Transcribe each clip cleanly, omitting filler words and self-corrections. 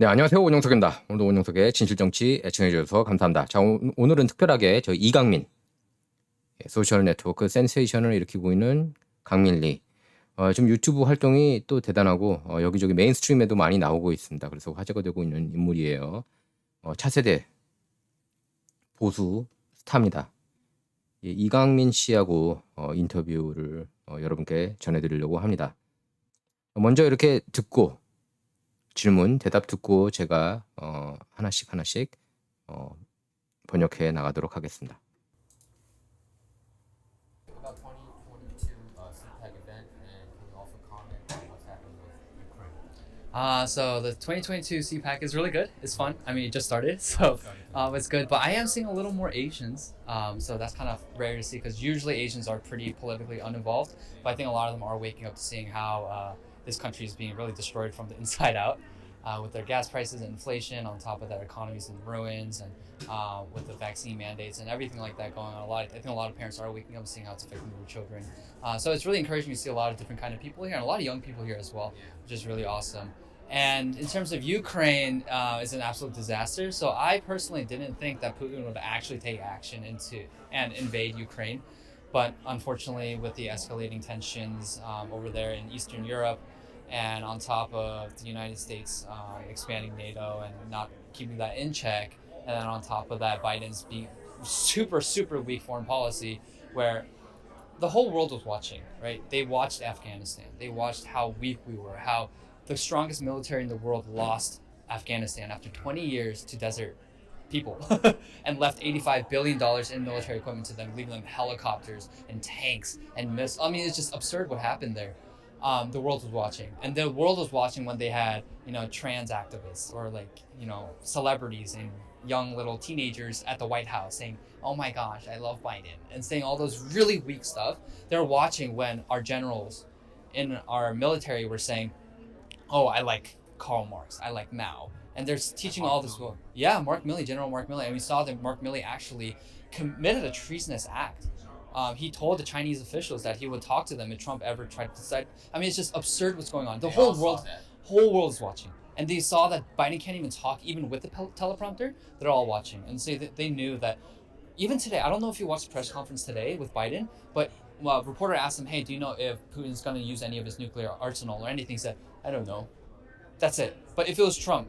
네, 안녕하세요. 오영석입니다. 오늘도 오영석의 진실정치 애청해주셔서 감사합니다. 자, 오늘은 특별하게 저 이강민, 소셜 네트워크 센세이션을 일으키고 있는 강민리. 지금 유튜브 활동이 또 대단하고 여기저기 메인스트림에도 많이 나오고 있습니다. 그래서 화제가 되고 있는 인물이에요. 차세대 보수 스타입니다. 이강민 씨하고 인터뷰를 여러분께 전해드리려고 합니다. 먼저 이렇게 듣고 질문, 대답 듣고 제가 하나씩 어, 번역해 나가도록 하겠습니다. About 2022 CPAC event, and can you also comment on what's happening with Ukraine? So the 2022 CPAC is really good. It's fun. I mean, it just started, so it's good. But I am seeing a little more Asians, so that's kind of rare to see because usually Asians are pretty politically uninvolved. But I think a lot of them are waking up to seeing how this country is being really destroyed from the inside out. With their gas prices and inflation, on top of that, economies in ruins, and with the vaccine mandates and everything like that going on, I think a lot of parents are waking up and seeing how it's affecting their children. So it's really encouraging to see a lot of different kind of people here and a lot of young people here as well, which is really awesome. And in terms of Ukraine, is an absolute disaster. So I personally didn't think that Putin would actually take action into and invade Ukraine, but unfortunately, with the escalating tensions over there in Eastern Europe, and on top of the United States expanding NATO and not keeping that in check, and then on top of that, Biden's being super weak foreign policy, where the whole world was watching, right? They watched Afghanistan. They watched how weak we were, how the strongest military in the world lost Afghanistan after 20 years to desert people and left $85 billion in military equipment to them, leaving them helicopters and tanks and missiles. I mean, it's just absurd what happened there. The world was watching, and the world was watching when they had trans activists or celebrities and young little teenagers at the White House saying, "Oh my gosh, I love Biden," and saying all those really weak stuff. They're watching when our generals in our military were saying, "Oh, I like Karl Marx, I like Mao," and they're teaching all this. Well, yeah, Mark Milley, General Mark Milley, and we saw that Mark Milley actually committed a treasonous act. He told the Chinese officials that he would talk to them if Trump ever tried to decide. I mean, it's just absurd what's going on. The whole world is watching, and they saw that Biden can't even talk, even with the teleprompter. They're all watching, and so they knew that. Even today, I don't know if you watched the press conference today with Biden, but a reporter asked him, "Hey, do you know if Putin's going to use any of his nuclear arsenal or anything?" He said, "I don't know." That's it. But if it was Trump,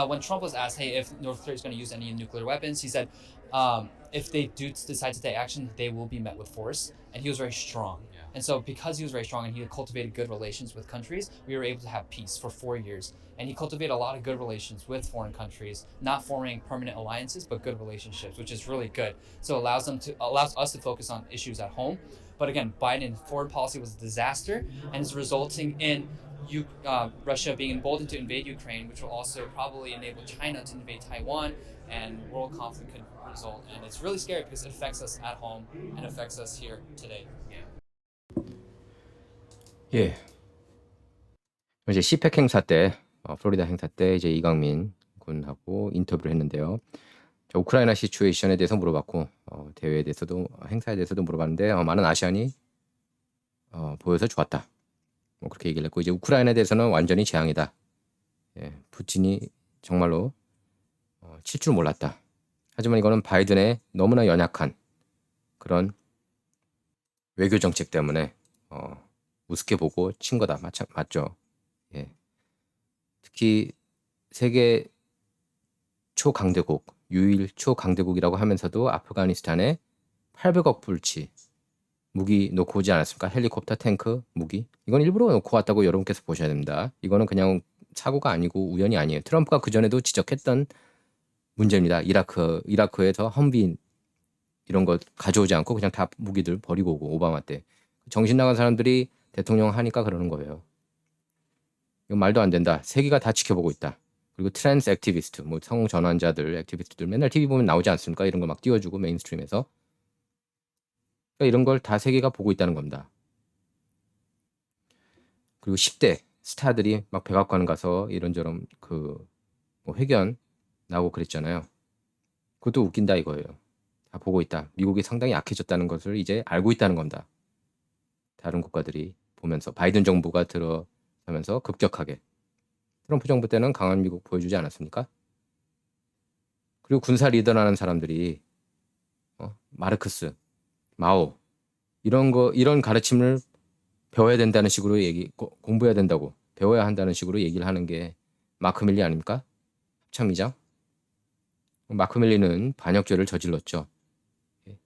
when Trump was asked, "Hey, if North Korea is going to use any nuclear weapons," he said, "If they do decide to take action, they will be met with force." And he was very strong. Yeah. And so, because he was very strong and he had cultivated good relations with countries, we were able to have peace for 4 years. And he cultivated a lot of good relations with foreign countries, not forming permanent alliances, but good relationships, which is really good. So it allows us to focus on issues at home. But again, Biden's foreign policy was a disaster and is resulting in Russia being emboldened to invade Ukraine, which will also probably enable China to invade Taiwan, and world conflict could result. And it's really scary because it affects us at home and affects us here today. 예. 이제 시팩 행사 때, 플로리다 행사 때 이제 이강민 군하고 인터뷰를 했는데요. 우크라이나 시츄에이션에 대해서 물어봤고, 대회에 대해서도, 행사에 대해서도 물어봤는데, 많은 아시안이 보여서 좋았다. 뭐 그렇게 얘기를 했고, 이제 우크라이나에 대해서는 완전히 재앙이다. 예, 푸틴이 정말로 칠 줄 몰랐다. 하지만 이거는 바이든의 너무나 연약한 그런 외교 정책 때문에 우습게 보고 친 거다. 맞죠? 예. 특히 세계 초강대국, 유일 초강대국이라고 하면서도 아프가니스탄에 800억 불치 무기 놓고 오지 않았습니까? 헬리콥터, 탱크, 무기. 이건 일부러 놓고 왔다고 여러분께서 보셔야 됩니다. 이거는 그냥 사고가 아니고 우연이 아니에요. 트럼프가 그전에도 지적했던 문제입니다. 이라크에서 험비 이런 거 가져오지 않고 그냥 다 무기들 버리고 오고, 오바마 때. 정신 나간 사람들이 대통령 하니까 그러는 거예요. 이건 말도 안 된다. 세계가 다 지켜보고 있다. 그리고 트랜스 액티비스트, 뭐 성전환자들, 액티비스트들 맨날 TV 보면 나오지 않습니까? 이런 거 막 띄워주고 메인스트림에서. 그러니까 이런 걸 다 세계가 보고 있다는 겁니다. 그리고 10대 스타들이 막 백악관 가서 이런저런 뭐 회견 나오고 그랬잖아요. 그것도 웃긴다 이거예요. 다 보고 있다. 미국이 상당히 약해졌다는 것을 이제 알고 있다는 겁니다. 다른 국가들이 보면서 바이든 정부가 들어서면서 급격하게 트럼프 정부 때는 강한 미국 보여주지 않았습니까? 그리고 군사 리더라는 사람들이 마르크스, 마오 이런 가르침을 배워야 된다는 식으로 공부해야 된다고 배워야 한다는 식으로 얘기를 하는 게 마크 밀리 아닙니까? 합참의장. 마크 밀리는 반역죄를 저질렀죠.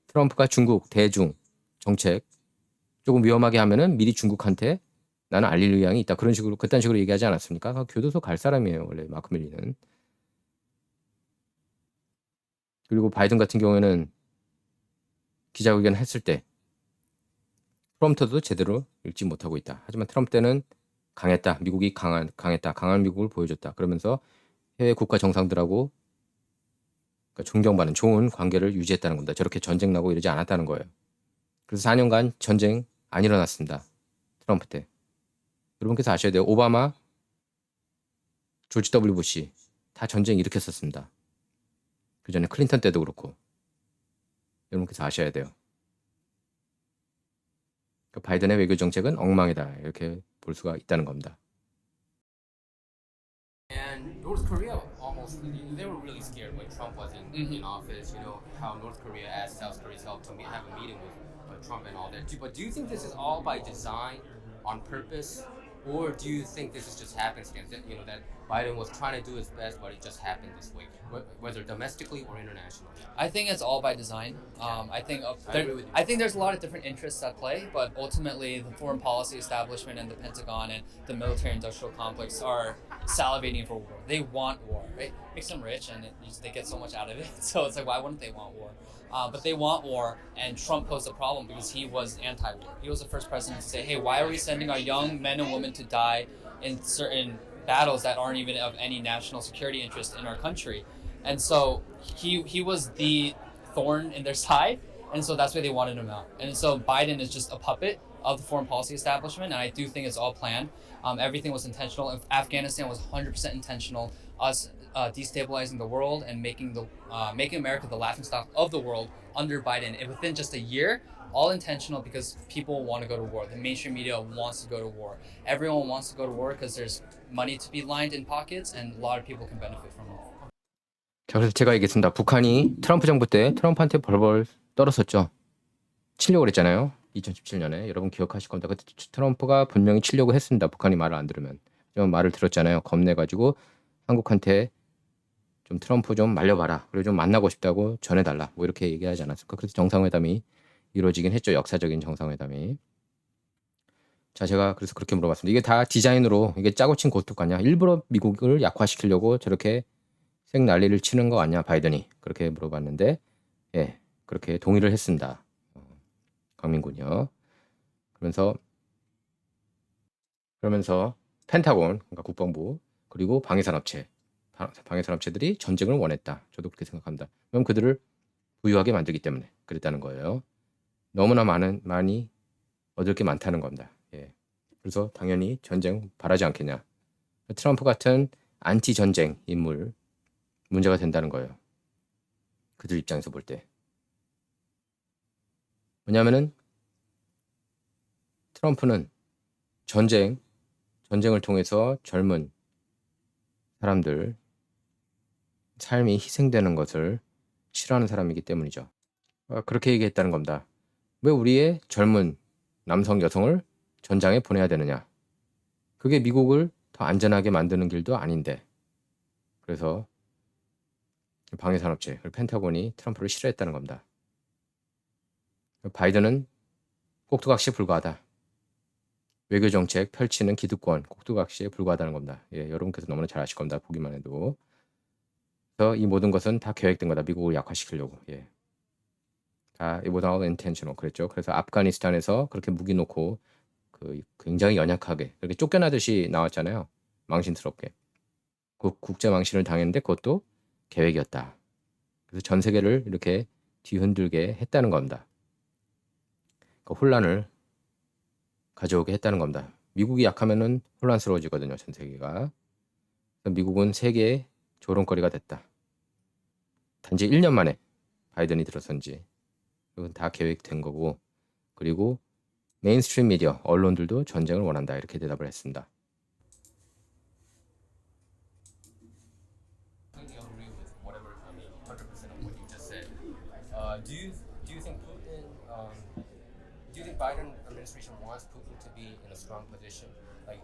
트럼프가 중국 대중 정책 조금 위험하게 하면은 미리 중국한테 나는 알릴 의향이 있다. 그런 식으로 그딴 식으로 얘기하지 않았습니까? 교도소 갈 사람이에요, 원래 마크 밀리는. 그리고 바이든 같은 경우에는 기자회견 했을 때 프롬프터도 제대로 읽지 못하고 있다. 하지만 트럼프 때는 강했다. 미국이 강했다. 강한 미국을 보여줬다. 그러면서 해외 국가 정상들하고 그러니까 존경받는 좋은 관계를 유지했다는 겁니다. 저렇게 전쟁 나고 이러지 않았다는 거예요. 그래서 4년간 전쟁 안 일어났습니다. 트럼프 때. 여러분께서 아셔야 돼요. 오바마, 조지 W 부시 다 전쟁 일으켰었습니다. 그 전에 클린턴 때도 그렇고. 여러분께서 아셔야 돼요. 그러니까 바이든의 외교 정책은 엉망이다. 이렇게 볼 수가 있다는 겁니다. And North Korea almost, they were really scared when Trump was in office. You know, how North Korea asked South Korea's help to have a meeting with Trump and all that. But do you think this is all by design, on purpose? Or do you think this is just happenstance? That, you know, that Biden was trying to do his best, but it just happened this way, whether domestically or internationally? I think it's all by design. I think agree with you. I think there's a lot of different interests at play, but ultimately the foreign policy establishment and the Pentagon and the military-industrial complex are salivating for war. They want war, right? Makes them rich, and they get so much out of it. So it's like, why wouldn't they want war? But they want war, and Trump posed a problem because he was anti-war. He was the first president to say, hey, why are we sending our young men and women to die in certain battles that aren't even of any national security interest in our country? And so he was the thorn in their side, and so that's why they wanted him out. And so Biden is just a puppet of the foreign policy establishment, and I do think it's all planned. Everything was intentional. Afghanistan was 100% intentional. Us destabilizing the world and making America the laughingstock of the world under Biden, and within just a year, all intentional because people want to go to war. The mainstream media wants to go to war. Everyone wants to go to war because there's money to be lined in pockets, and a lot of people can benefit from it. 자, 그래서 제가 얘기했습니다. 북한이 트럼프 정부 때 트럼프한테 벌벌 떨었었죠. 치려고 그랬잖아요. 2017년에. 여러분 기억하실 겁니다. 그때 트럼프가 분명히 치려고 했습니다. 북한이 말을 안 들으면. 좀 말을 들었잖아요. 겁내가지고 한국한테 좀 트럼프 좀 말려봐라. 그리고 좀 만나고 싶다고 전해달라. 뭐 이렇게 얘기하지 않았을까. 그래서 정상회담이 이루어지긴 했죠. 역사적인 정상회담이. 자, 제가 그래서 그렇게 물어봤습니다. 이게 다 디자인으로 이게 짜고 친 고투 같냐. 일부러 미국을 약화시키려고 저렇게 색 난리를 치는 거 아니야 바이든이. 그렇게 물어봤는데 예, 그렇게 동의를 했습니다. 강민군이요. 그러면서 펜타곤, 그러니까 국방부 그리고 방위산업체들이 전쟁을 원했다. 저도 그렇게 생각합니다. 그럼 그들을 부유하게 만들기 때문에 그랬다는 거예요. 너무나 많이 얻을 게 많다는 겁니다. 예. 그래서 당연히 전쟁 바라지 않겠냐. 트럼프 같은 안티 전쟁 인물 문제가 된다는 거예요. 그들 입장에서 볼 때. 왜냐하면은 트럼프는 전쟁을 통해서 젊은 사람들 삶이 희생되는 것을 싫어하는 사람이기 때문이죠. 그렇게 얘기했다는 겁니다. 왜 우리의 젊은 남성 여성을 전장에 보내야 되느냐. 그게 미국을 더 안전하게 만드는 길도 아닌데. 그래서 방위산업체, 펜타곤이 트럼프를 싫어했다는 겁니다. 바이든은 꼭두각시에 불과하다. 외교정책 펼치는 기득권, 꼭두각시에 불과하다는 겁니다. 예, 여러분께서 너무나 잘 아실 겁니다. 보기만 해도. 그래서 이 모든 것은 다 계획된 거다. 미국을 약화시키려고. 예. 다 it was all intentional 그랬죠. 그래서 아프가니스탄에서 그렇게 무기 놓고 굉장히 연약하게 이렇게 쫓겨나듯이 나왔잖아요. 망신스럽게. 국제 망신을 당했는데 그것도 계획이었다. 그래서 전 세계를 이렇게 뒤흔들게 했다는 겁니다. 그러니까 혼란을 가져오게 했다는 겁니다. 미국이 약하면은 혼란스러워지거든요. 전 세계가. 미국은 세계의 조롱거리가 됐다. 단지 1년 만에 바이든이 들어선지 이건 다 계획된 거고 그리고 메인스트림 미디어 언론들도 전쟁을 원한다 이렇게 대답을 했습니다. completely agree with whatever, I mean, 100% of what you just said. Do you think Putin, do you think Biden administration wants Putin to be in a strong position, like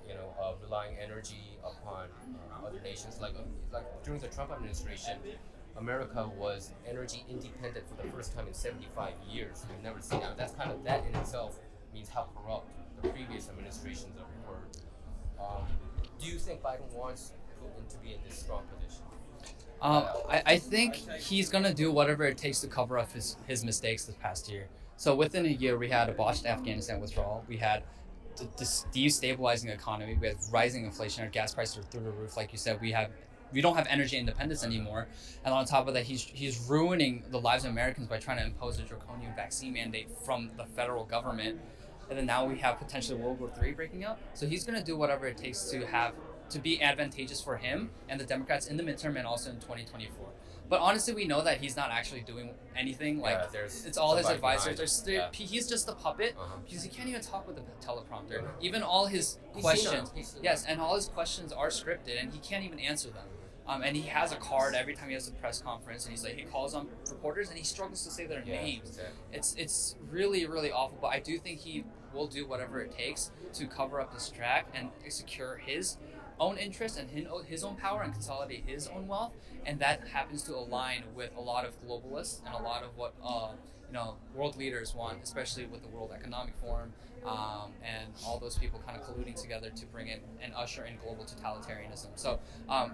relying energy upon other nations, like during the Trump administration, America was energy independent for the first time in 75 years. We've never seen that. That's kind of that in itself means how corrupt the previous administrations were. Do you think Biden wants Putin to be in this strong position? I think he's gonna do whatever it takes to cover up his mistakes this past year. So within a year, we had a botched Afghanistan withdrawal. We had this destabilizing economy. We had rising inflation. Our gas prices are through the roof. Like you said, we don't have energy independence anymore. And on top of that, he's ruining the lives of Americans by trying to impose a draconian vaccine mandate from the federal government. And then now we have potentially World War III breaking out. So he's going to do whatever it takes to be advantageous for him and the Democrats in the midterm and also in 2024. But honestly, we know that he's not actually doing anything. Like it's all his advisors. He's just a puppet because he can't even talk with the teleprompter. Even all his questions, yes, and all his questions are scripted, and he can't even answer them. And he has a card every time he has a press conference, and he calls on reporters, and he struggles to say their names. Exactly. It's really awful. But I do think he will do whatever it takes to cover up this track and secure his own interests and his own power and consolidate his own wealth, and that happens to align with a lot of globalists and a lot of what world leaders want, especially with the World Economic Forum and all those people kind of colluding together to bring in and usher in global totalitarianism. So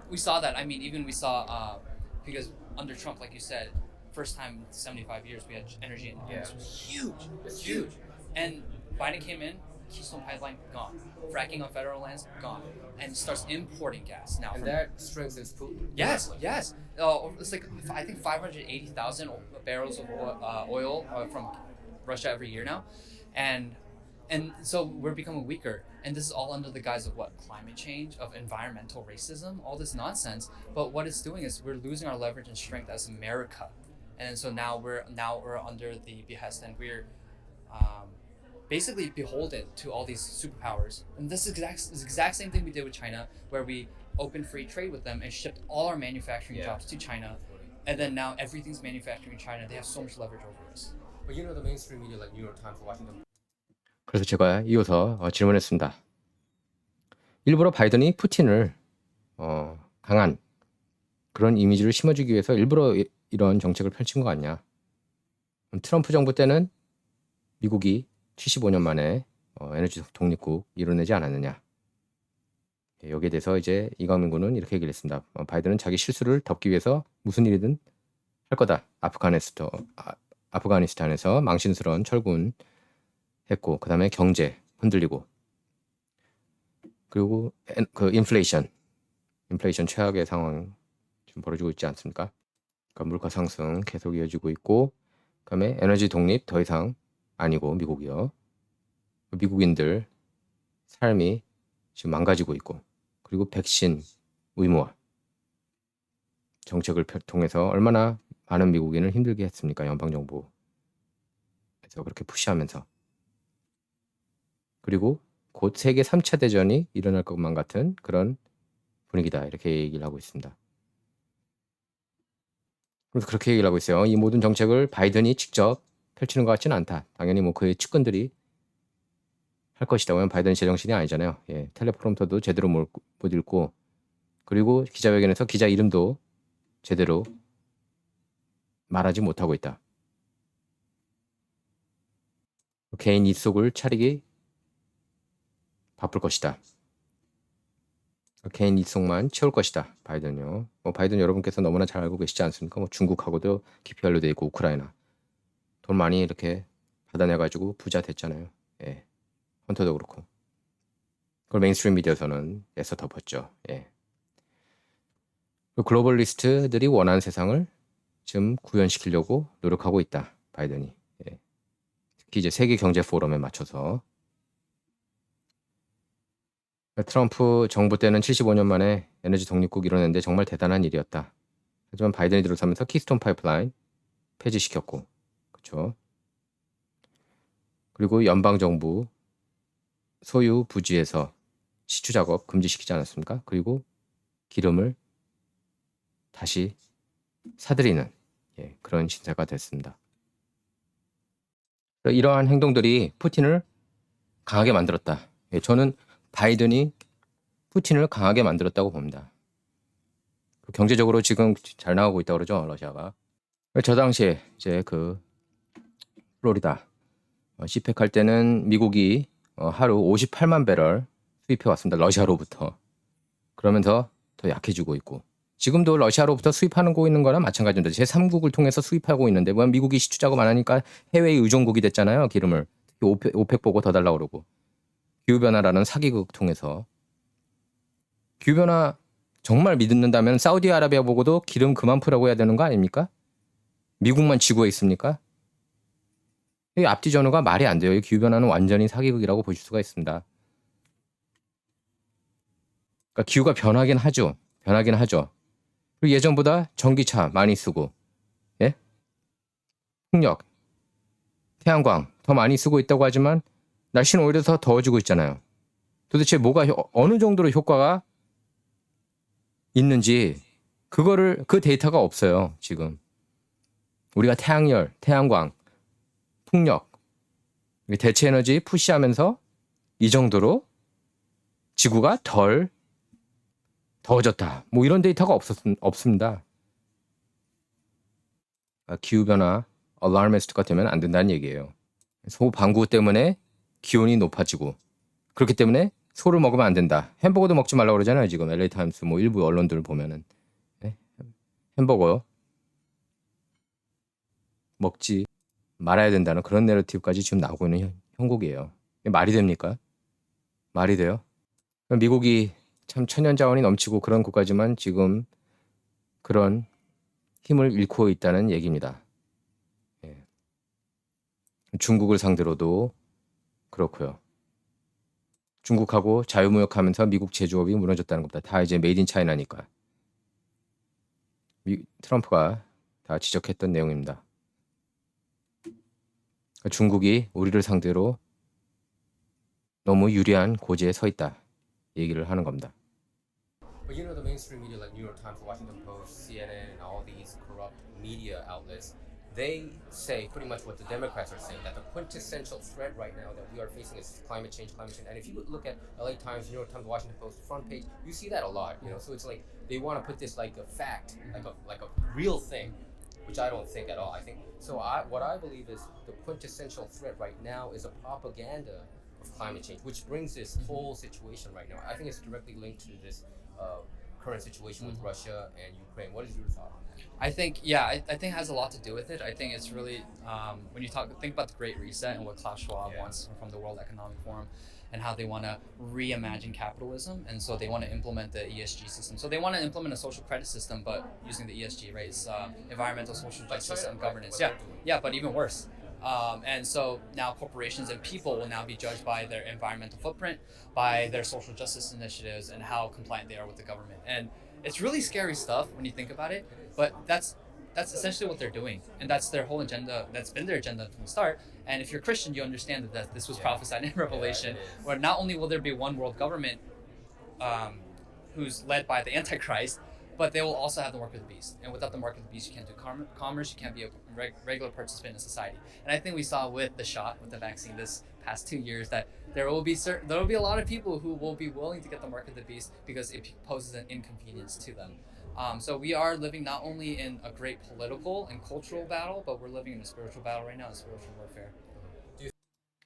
we saw that. I mean, even we saw because under Trump, like you said, first time in 75 years we had energy independence. It was huge. It's huge. And Biden came in. Keystone Pipeline gone, fracking on federal lands gone, and starts importing gas now. And that strengthens Putin. Yes. It's like I think 580,000 barrels of oil from Russia every year now, and so we're becoming weaker. And this is all under the guise of what? Climate change, of environmental racism, all this nonsense. But what it's doing is we're losing our leverage and strength as America, and so now we're under the behest, and we're basically beholden to all these superpowers. And this is the exact same thing we did with China, where we opened free trade with them and shipped all our manufacturing jobs to China. And then now everything's manufactured in China. They have so much leverage over us. But the mainstream media like New York Times, Washington. 그래서 제가 이어서 질문했습니다. 일부러 바이든이 푸틴을 강한 그런 이미지를 심어주기 위해서 일부러 이런 정책을 펼친 거 같냐. 트럼프 정부 때는 미국이 75년 만에 에너지 독립국 이뤄내지 않았느냐. 여기에 대해서 이제 이광민 군은 이렇게 얘기를 했습니다. 바이든은 자기 실수를 덮기 위해서 무슨 일이든 할 거다. 아프가니스탄에서 망신스러운 철군 했고, 그 다음에 경제 흔들리고, 그리고 그 인플레이션 최악의 상황 지금 벌어지고 있지 않습니까? 그러니까 물가 상승 계속 이어지고 있고, 그 다음에 에너지 독립 더 이상 아니고 미국이요. 미국인들 삶이 지금 망가지고 있고, 그리고 백신 의무화 정책을 통해서 얼마나 많은 미국인을 힘들게 했습니까? 연방정부에서 그렇게 푸시하면서. 그리고 곧 세계 3차 대전이 일어날 것만 같은 그런 분위기다, 이렇게 얘기를 하고 있습니다. 그래서 그렇게 얘기를 하고 있어요. 이 모든 정책을 바이든이 직접 펼치는 것 같지는 않다. 당연히 그의 측근들이 할 것이다. 왜냐면 바이든이 제정신이 아니잖아요. 텔레프롬터도 제대로 못 읽고, 그리고 기자회견에서 기자 이름도 제대로 말하지 못하고 있다. 개인 입속을 차리기 바쁠 것이다. 개인 입속만 채울 것이다. 바이든요. 바이든 여러분께서 너무나 잘 알고 계시지 않습니까? 중국하고도 깊이 연루돼 있고, 우크라이나 돈 많이 이렇게 받아내가지고 부자 됐잖아요. 헌터도 그렇고. 그걸 메인스트림 미디어에서는 애써 덮었죠. 글로벌리스트들이 원하는 세상을 지금 구현시키려고 노력하고 있다. 바이든이. 특히 이제 세계 경제 포럼에 맞춰서. 트럼프 정부 때는 75년 만에 에너지 독립국 이뤄냈는데 정말 대단한 일이었다. 하지만 바이든이 들어서면서 키스톤 파이프라인 폐지시켰고, 그렇죠. 그리고 연방 정부 소유 부지에서 시추 작업 금지시키지 않았습니까? 그리고 기름을 다시 사들이는 그런 신세가 됐습니다. 이러한 행동들이 푸틴을 강하게 만들었다. 저는 바이든이 푸틴을 강하게 만들었다고 봅니다. 경제적으로 지금 잘 나가고 있다고 그러죠, 러시아가. 저 당시에 이제 그 플로리다 시펙 할 때는 미국이 하루 58만 배럴 수입해 왔습니다. 러시아로부터. 그러면서 더 약해지고 있고, 지금도 러시아로부터 수입하는 거 있는 거랑 마찬가지입니다. 제3국을 통해서 수입하고 있는데 뭐 미국이 시추자고 많으니까 해외 의존국이 됐잖아요. 기름을. 특히 오펙 보고 더 달라고 그러고. 기후변화라는 사기극 통해서. 기후변화 정말 믿는다면 사우디아라비아 보고도 기름 그만 풀라고 해야 되는 거 아닙니까? 미국만 지구에 있습니까? 이 앞뒤 전후가 말이 안 돼요. 이 기후변화는 완전히 사기극이라고 보실 수가 있습니다. 그러니까 기후가 변하긴 하죠. 변하긴 하죠. 그리고 예전보다 전기차 많이 쓰고, 예? 풍력, 태양광 더 많이 쓰고 있다고 하지만 날씨는 오히려 더 더워지고 있잖아요. 도대체 뭐가 어느 정도로 효과가 있는지 그 데이터가 없어요. 지금 우리가 태양열, 태양광, 풍력, 대체 에너지 푸시하면서 이 정도로 지구가 덜 더워졌다. 뭐 이런 데이터가 없습니다. 기후변화 알라미스트가 되면 안 된다는 얘기예요. 소 방구 때문에 기온이 높아지고, 그렇기 때문에 소를 먹으면 안 된다. 햄버거도 먹지 말라고 그러잖아요. 지금 LA 타임스 뭐 일부 언론들 보면은 햄버거 먹지 말아야 된다는 그런 내러티브까지 지금 나오고 있는 형국이에요. 말이 됩니까? 말이 돼요? 미국이 참 천연자원이 넘치고 그런 국가지만 지금 그런 힘을 잃고 있다는 얘기입니다. 중국을 상대로도 그렇고요. 중국하고 자유무역하면서 미국 제조업이 무너졌다는 겁니다. 다 이제 메이드 인 차이나니까. 트럼프가 다 지적했던 내용입니다. 중국이 우리를 상대로 너무 유리한 고지에 서 있다 얘기를 하는 겁니다. But you know, the mainstream media like New York Times, Washington Post, CNN, and all these corrupt media outlets, they say pretty much what the Democrats are saying, that the quintessential threat right now that we are facing is climate change. And if you look at LA Times, New York Times, Washington Post front page, you see that a lot, you know. So it's like they want to put this like a fact, like a real thing, which I don't think at all. I think so. What I believe is the quintessential threat right now is a propaganda of climate change, which brings this whole situation right now. I think it's directly linked to this current situation with Russia and Ukraine. What is your thought on that? I think, I think it has a lot to do with it. I think it's really, when you think about the Great Reset and what Klaus Schwab wants from the World Economic Forum, and how they want to reimagine capitalism, and so they want to implement the ESG system. So they want to implement a social credit system, but using the ESG, right? It's environmental, social justice, and governance. Yeah, but even worse. And so now corporations and people will now be judged by their environmental footprint, by their social justice initiatives, and how compliant they are with the government. And it's really scary stuff when you think about it, but that's essentially what they're doing, and that's their whole agenda. That's been their agenda from the start. And if you're Christian, you understand that this was prophesied in Revelation, where not only will there be one world government who's led by the Antichrist, but they will also have the mark of the beast. And without the mark of the beast, you can't do commerce, you can't be a regular participant in society. And I think we saw with the vaccine this past 2 years, that there will be a lot of people who will be willing to get the mark of the beast because it poses an inconvenience to them. So we are living not only in a great political and cultural battle, but we're living in a spiritual battle right now, a spiritual warfare.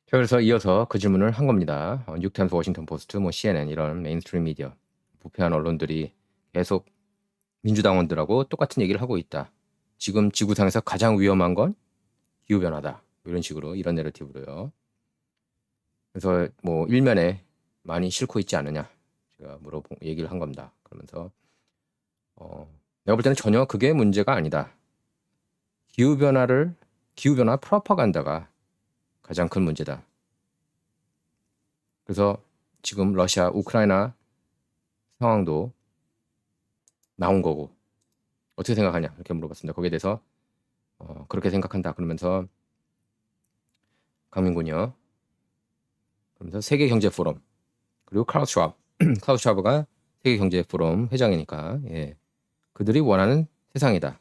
자, 그래서 이어서 그 질문을 한 겁니다. 뉴욕타임스, 워싱턴 포스트, 뭐 CNN 이런 메인스트림 미디어, 부패한 언론들이 계속 민주당원들하고 똑같은 얘기를 하고 있다. 지금 지구상에서 가장 위험한 건 기후변화다. 이런 식으로, 이런 내러티브로요. 그래서 뭐 일면에 많이 싣고 있지 않느냐. 제가 얘기를 한 겁니다. 그러면서 내가 볼 때는 전혀 그게 문제가 아니다. 기후변화 프로파간다가 가장 큰 문제다. 그래서 지금 러시아, 우크라이나 상황도 나온 거고 어떻게 생각하냐 이렇게 물어봤습니다. 거기에 대해서 그렇게 생각한다. 그러면서 강민군이요. 그러면서 세계경제포럼 그리고 클라우스 슈와브가 세계경제포럼 회장이니까 그들이 원하는 세상이다.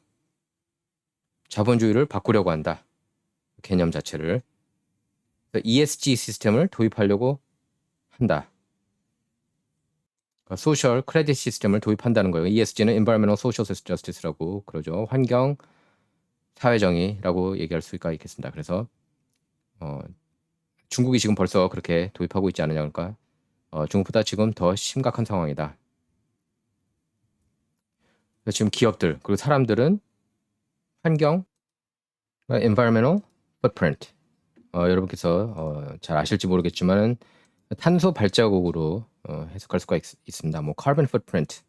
자본주의를 바꾸려고 한다. 개념 자체를. ESG 시스템을 도입하려고 한다. 소셜 크레딧 시스템을 도입한다는 거예요. ESG는 Environmental Social Justice라고 그러죠. 환경 사회정의라고 얘기할 수가 있겠습니다. 그래서 중국이 지금 벌써 그렇게 도입하고 있지 않느냐. 그러니까 중국보다 지금 더 심각한 상황이다. 그래서 지금 기업들 그리고 사람들은 환경 environmental footprint 여러분께서 잘 아실지 모르겠지만 탄소 발자국으로 해석할 수가 있습니다. 뭐 carbon footprint.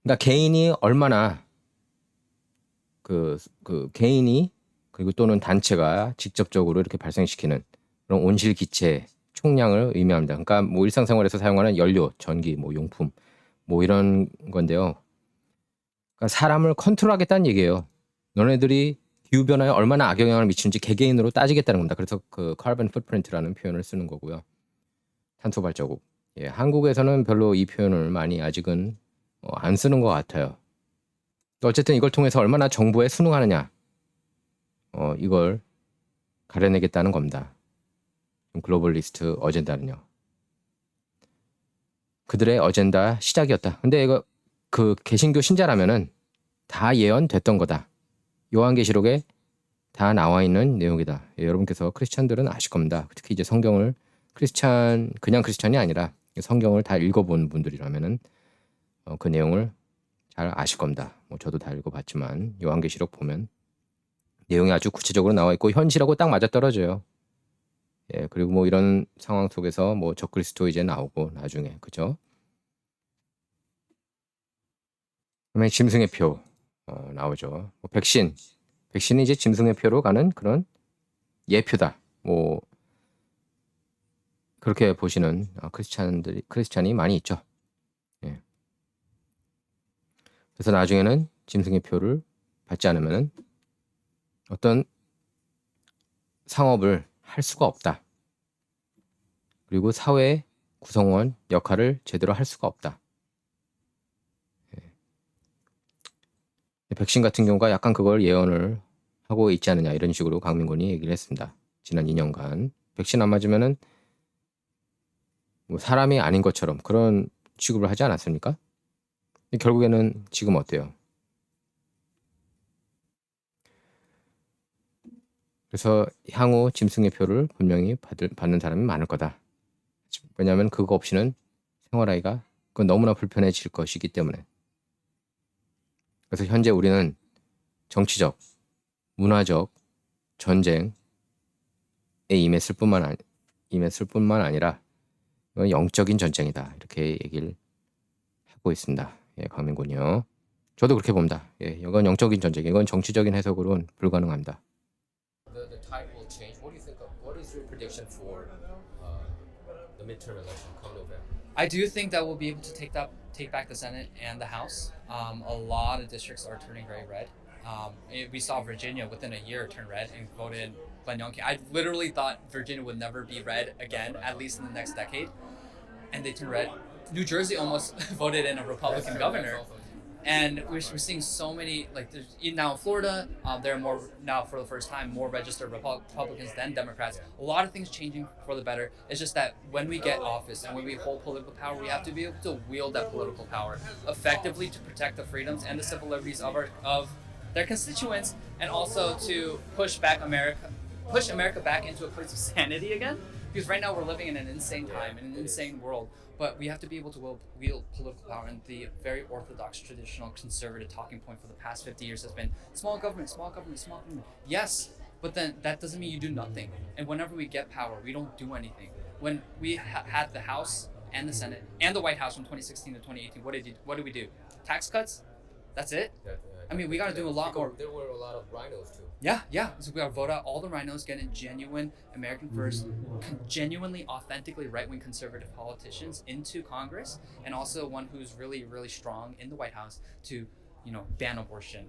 그러니까 개인이 얼마나 그 개인이 그리고 또는 단체가 직접적으로 이렇게 발생시키는 그런 온실기체 총량을 의미합니다. 그러니까 뭐 일상생활에서 사용하는 연료, 전기, 뭐 용품, 뭐 이런 건데요. 그러니까 사람을 컨트롤하겠다는 얘기예요. 너네들이 기후 변화에 얼마나 악영향을 미치는지 개개인으로 따지겠다는 겁니다. 그래서 그 carbon footprint라는 표현을 쓰는 거고요. 탄소 발자국. 예, 한국에서는 별로 이 표현을 많이 아직은 안 쓰는 것 같아요. 어쨌든 이걸 통해서 얼마나 정부에 순응하느냐, 이걸 가려내겠다는 겁니다. 글로벌리스트 어젠다는요. 그들의 어젠다 시작이었다. 근데 이거 그 개신교 신자라면은 다 예언됐던 거다. 요한계시록에 다 나와 있는 내용이다. 예, 여러분께서 크리스찬들은 아실 겁니다. 특히 이제 성경을 그냥 크리스찬이 아니라 성경을 다 읽어본 분들이라면은 그 내용을 잘 아실 겁니다. 뭐 저도 다 읽어봤지만 요한계시록 보면 내용이 아주 구체적으로 나와 있고 현실하고 딱 맞아떨어져요. 예, 그리고 뭐 이런 상황 속에서 뭐 적그리스도 이제 나오고 나중에 그죠? 그다음에 짐승의 표 나오죠. 뭐 백신이 이제 짐승의 표로 가는 그런 예표다. 뭐 그렇게 보시는 크리스찬이 많이 있죠. 예. 그래서 나중에는 짐승의 표를 받지 않으면은 어떤 상업을 할 수가 없다. 그리고 사회 구성원 역할을 제대로 할 수가 없다. 예. 백신 같은 경우가 약간 그걸 예언을 하고 있지 않느냐 이런 식으로 강민권이 얘기를 했습니다. 지난 2년간 백신 안 맞으면은 뭐 사람이 아닌 것처럼 그런 취급을 하지 않았습니까? 결국에는 지금 어때요? 그래서 향후 짐승의 표를 분명히 받는 사람이 많을 거다. 왜냐하면 그거 없이는 생활하기가 그건 너무나 불편해질 것이기 때문에. 그래서 현재 우리는 정치적, 문화적 전쟁에 임했을 뿐만 아니라 이건 영적인 전쟁이다. 이렇게 얘기를 하고 있습니다. 예, 강민군이요. 저도 그렇게 봅니다. 예, 이건 영적인 전쟁, 이건 정치적인 해석으로는 불가능합니다. The tide will change. What do you think of? What is your prediction for the midterm election come November? I do think that we'll be able to take back the Senate and the House. A lot of districts are turning very red. We saw Virginia within a year turn red and voted in Glenn Youngkin. I literally thought Virginia would never be red again, at least in the next decade, and they turned red. New Jersey almost voted in a Republican governor. And we're seeing so many, like there's now in Florida, there are more now for the first time more registered Republicans than Democrats. A lot of things changing for the better. It's just that when we get office and when we hold political power, we have to be able to wield that political power effectively to protect the freedoms and the civil liberties of their constituents, and also to push America back into a place of sanity again. Because right now we're living in an insane time, in an insane world. But we have to be able to wield political power, and the very orthodox, traditional, conservative talking point for the past 50 years has been small government, small government, small government. Yes, but then that doesn't mean you do nothing. And whenever we get power, we don't do anything. When we had the House and the Senate and the White House from 2016 to 2018, what did we do? Tax cuts? That's it? I mean, we got to do a lot more. There were a lot of rhinos too. Yeah. So we got to vote out all the rhinos, get in genuine American first, genuinely, authentically right-wing conservative politicians into Congress, and also one who's really, really strong in the White House to, ban abortion,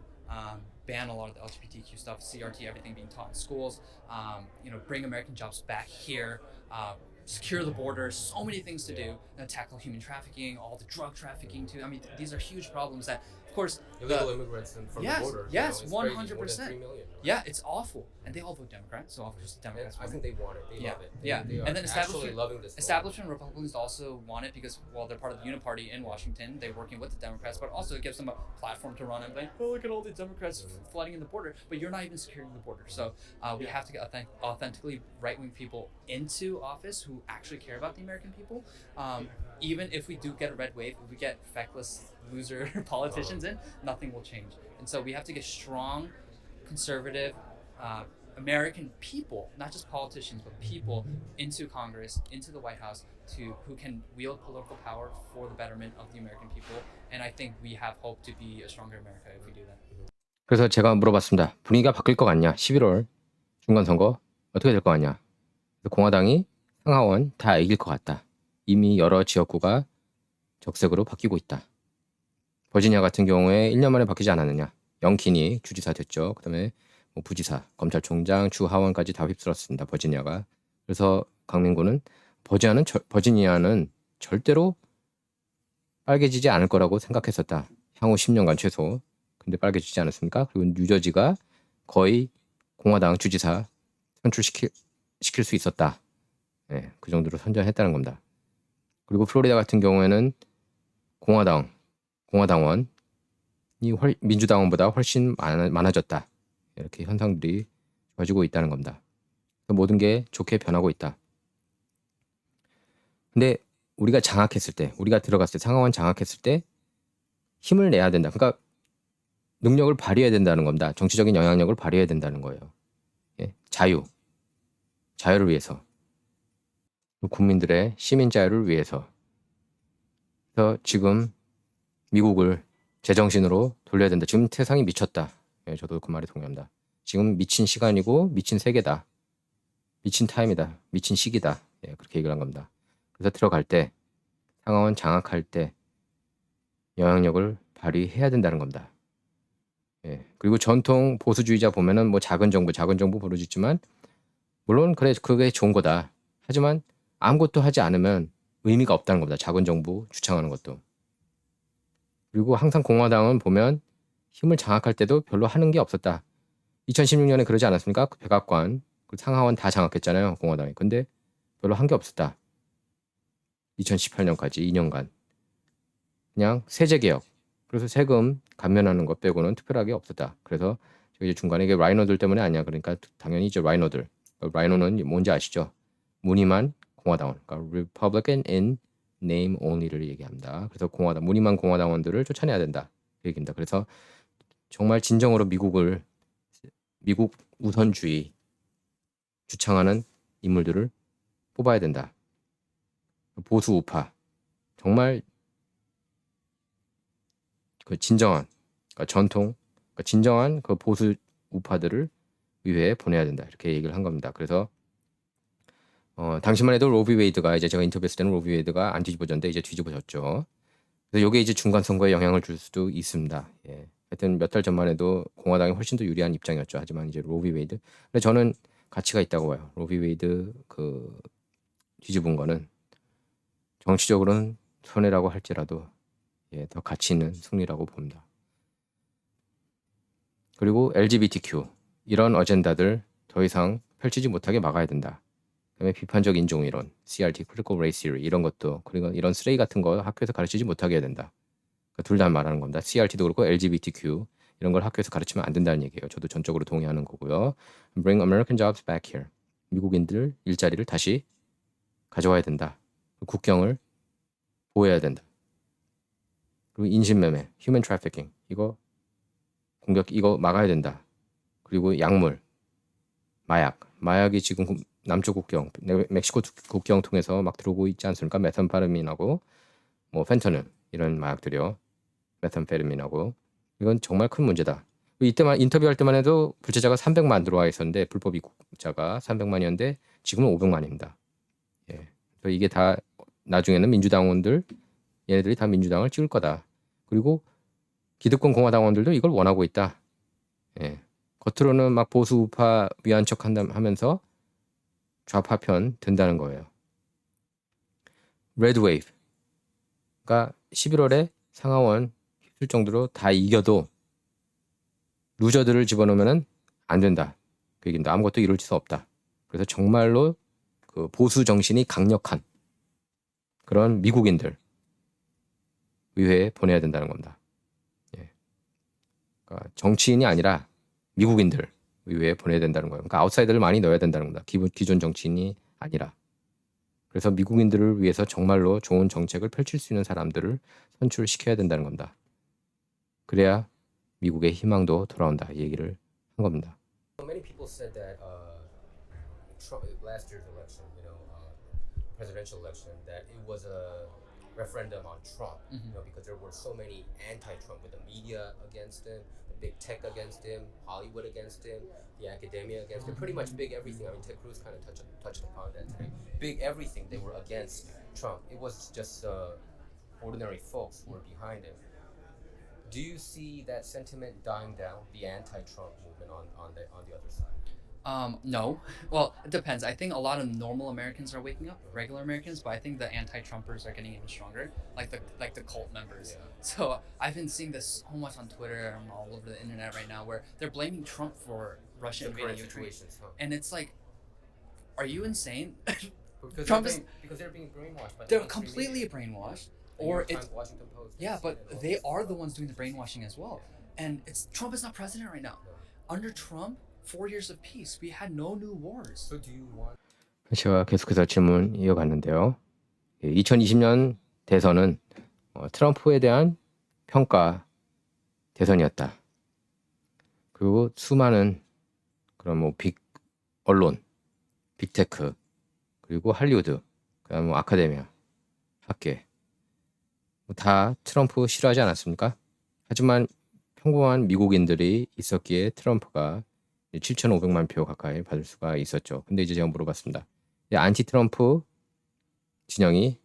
ban a lot of the LGBTQ stuff, CRT, everything being taught in schools, bring American jobs back here, secure the border, so many things to do, tackle human trafficking, all the drug trafficking too. I mean, these are huge problems that, of course, Illegal immigrants from Yes, the border. yes, you know, it's crazy, 100%. more than 3 million. yeah, it's awful, and they all vote Democrat. So obviously And Democrats. I win. think they want it. They Yeah, love it. yeah. They are And then actually establishment- loving this. Establishment Republicans also want it because, well, they're part of the Uniparty in Washington. They're working with the Democrats, but also it gives them a platform to run and like, oh, look at all the Democrats flooding in the border, but you're not even securing the border. So we have to get authentically right-wing people into office who actually care about the American people. Even if we do get a red wave, if we get feckless loser politicians in, nothing will change. And so we have to get strong, conservative, American people, not just politicians, but people into Congress, into the White House, who can wield political power for the betterment of the American people. And I think we have hope to be a stronger America if we do that. 그래서 제가 물어봤습니다. 분위기가 바뀔 것 같냐? 11월 중간선거 어떻게 될 것 같냐? 공화당이 상하원 다 이길 것 같다. 이미 여러 지역구가 적색으로 바뀌고 있다. 버지니아 같은 경우에 1년 만에 바뀌지 않았느냐. 영킨이 주지사 됐죠. 그다음에 뭐 부지사, 검찰총장, 주하원까지 다 휩쓸었습니다. 버지니아가. 그래서 강민구는 버지니아는 절대로 빨개지지 않을 거라고 생각했었다. 향후 10년간 최소. 근데 빨개지지 않았습니까? 그리고 뉴저지가 거의 공화당 주지사 선출시킬 수 있었다. 네, 그 정도로 선전했다는 겁니다. 그리고 플로리다 같은 경우에는 공화당원이 민주당원보다 훨씬 많아졌다. 이렇게 현상들이 좋아지고 있다는 겁니다. 모든 게 좋게 변하고 있다. 근데 우리가 장악했을 때, 우리가 들어갔을 때, 상하원 장악했을 때 힘을 내야 된다. 그러니까 능력을 발휘해야 된다는 겁니다. 정치적인 영향력을 발휘해야 된다는 거예요. 예, 자유를 위해서, 국민들의 시민 자유를 위해서. 그래서 지금 미국을 제정신으로 돌려야 된다. 지금 세상이 미쳤다. 예, 저도 그 말에 동의합니다. 지금 미친 시간이고 미친 세계다. 미친 타임이다. 미친 시기다. 예, 그렇게 얘기를 한 겁니다. 그래서 들어갈 때, 상하원 장악할 때 영향력을 발휘해야 된다는 겁니다. 예, 그리고 전통 보수주의자 보면은 뭐 작은 정부 부르짖지만 물론 그래 그게 좋은 거다. 하지만 아무것도 하지 않으면 의미가 없다는 겁니다. 작은 정부 주창하는 것도. 그리고 항상 공화당은 보면 힘을 장악할 때도 별로 하는 게 없었다. 2016년에 그러지 않았습니까? 그 백악관, 그 상하원 다 장악했잖아요. 공화당이. 근데 별로 한 게 없었다. 2018년까지 2년간. 그냥 세제개혁. 그래서 세금 감면하는 것 빼고는 특별하게 없었다. 그래서 이제 중간에 이게 라이노들 때문에 아니야. 그러니까 당연히 이제 라이노들. 라이노는 뭔지 아시죠? 무늬만 공화당원. 그러니까 Republican in name only를 얘기합니다. 그래서 무늬만 공화당원들을 쫓아내야 된다. 그 얘기입니다. 그래서 정말 진정으로 미국 우선주의 주창하는 인물들을 뽑아야 된다. 보수 우파. 정말 그 진정한, 그러니까 전통, 그러니까 진정한 그 보수 우파들을 의회에 보내야 된다. 이렇게 얘기를 한 겁니다. 그래서 당시만 해도 로비 웨이드가 이제 제가 인터뷰했을 때는 로비 웨이드가 안 뒤집어졌는데 이제 뒤집어졌죠. 그래서 이게 이제 중간 선거에 영향을 줄 수도 있습니다. 예. 하여튼 몇 달 전만 해도 공화당이 훨씬 더 유리한 입장이었죠. 하지만 이제 로비 웨이드. 근데 저는 가치가 있다고 봐요. 로비 웨이드 그 뒤집은 거는 정치적으로는 손해라고 할지라도 예, 더 가치 있는 승리라고 봅니다. 그리고 LGBTQ 이런 어젠다들 더 이상 펼치지 못하게 막아야 된다. 그다음에 비판적 인종 이론, CRT, Critical Race Theory 이런 것도 그리고 이런 쓰레기 같은 거 학교에서 가르치지 못하게 해야 된다. 그러니까 둘 다 말하는 겁니다. CRT도 그렇고 LGBTQ 이런 걸 학교에서 가르치면 안 된다는 얘기예요. 저도 전적으로 동의하는 거고요. Bring American jobs back here. 미국인들 일자리를 다시 가져와야 된다. 국경을 보호해야 된다. 그리고 인신매매, human trafficking 이거 막아야 된다. 그리고 약물, 마약이 지금 남쪽 국경, 멕시코 국경 통해서 막 들어오고 있지 않습니까? 메탄파르민하고 뭐 펜터닐 이런 마약들이요. 메탄페르민하고 이건 정말 큰 문제다. 이때만 인터뷰할 때만 해도 불체자가 300만 들어와 있었는데 불법 입국자가 300만이었는데 지금은 500만입니다. 예. 그래서 이게 다 나중에는 얘네들이 다 민주당을 찍을 거다. 그리고 기득권 공화당원들도 이걸 원하고 있다. 예. 겉으로는 막 보수 우파 위한 척 하면서 좌파편 된다는 거예요. 레드 웨이브가 11월에 상하원 휩쓸 정도로 다 이겨도 루저들을 집어넣으면 안 된다. 그 얘기입니다. 아무것도 이룰 수 없다. 그래서 정말로 그 보수 정신이 강력한 그런 미국인들 의회에 보내야 된다는 겁니다. 예. 그러니까 정치인이 아니라 미국인들 의회에 보내야 된다는 거예요. 그러니까 아웃사이더를 많이 넣어야 된다는 겁니다. 기존 정치인이 아니라. 그래서 미국인들을 위해서 정말로 좋은 정책을 펼칠 수 있는 사람들을 선출시켜야 된다는 겁니다. 그래야 미국의 희망도 돌아온다. 이 얘기를 한 겁니다. Many people said that Trump, last year's election, presidential election, that it was a referendum on Trump, because there were so many anti-Trump with the media against him, the big tech against him, Hollywood against him, the academia against him, pretty much big everything. I mean, Ted Cruz kind of touched upon that today. Big everything, they were against Trump. It was just ordinary folks who were behind him. Do you see that sentiment dying down, the anti-Trump movement on the other side? No. Well, it depends. I think a lot of normal Americans are waking up, regular Americans, but I think the anti-Trumpers are getting even stronger, like the cult members. Yeah. So I've been seeing this so much on Twitter and all over the internet right now, where they're blaming Trump for Russia The current invading Ukraine, situations, huh? and it's like, are you insane? Because Trump because they're being brainwashed by the They're mainstream completely media. brainwashed, The New or York it's Times, Washington Post, yeah, CNN, but all they this. are the ones doing the brainwashing as well. And it's Trump is not president right now. Under Trump, 4 years of peace. We had no new wars. So do you want? 제가 계속해서 질문 이어갔는데요. 2020년 대선은 트럼프에 대한 평가 대선이었다. 그리고 수많은 그런 뭐 빅 언론, 빅테크, 그리고 할리우드, 그다음 뭐 아카데미아, 학계 다 트럼프 싫어하지 않았습니까? 하지만 평범한 미국인들이 있었기에 트럼프가 7,500만 표 가까이 받을 수가 있었죠. 근데 이제 제가 물어봤습니다. 안티 트럼프 진영이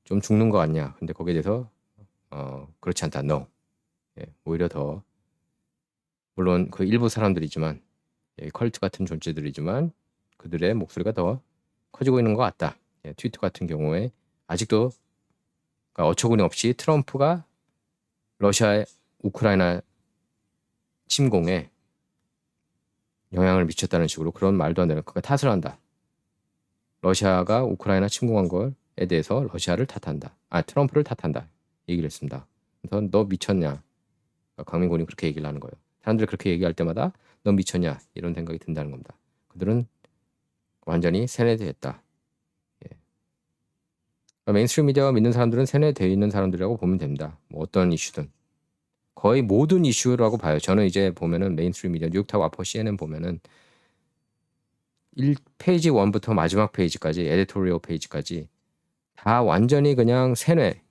좀 죽는 것 같냐? 근데 거기에 대해서 그렇지 않다. No. 오히려 더 물론 그 일부 사람들이지만 컬트 같은 존재들이지만 그들의 목소리가 더 커지고 있는 것 같다. 트위터 같은 경우에 아직도 그러니까 어처구니 없이 트럼프가 러시아의 우크라이나 침공에 영향을 미쳤다는 식으로 그런 말도 안 되는 그가 탓을 한다. 러시아가 우크라이나 침공한 것에 대해서 러시아를 탓한다. 트럼프를 탓한다. 얘기를 했습니다. 그래서 너 미쳤냐? 그러니까 강민곤이 그렇게 얘기를 하는 거예요. 사람들이 그렇게 얘기할 때마다 너 미쳤냐? 이런 생각이 든다는 겁니다. 그들은 완전히 세뇌됐다. 메인스트림 미디어가 믿는 사람들은 세뇌되어 있는 사람들이라고 보면 됩니다. 뭐 어떤 이슈든. 거의 모든 이슈라고 봐요. 저는 이제 보면은 메인스트림 미디어, 뉴욕타임 와퍼, CNN 보면은 1페이지 1부터 마지막 페이지까지, 에디토리얼 페이지까지 다 완전히 그냥 세뇌.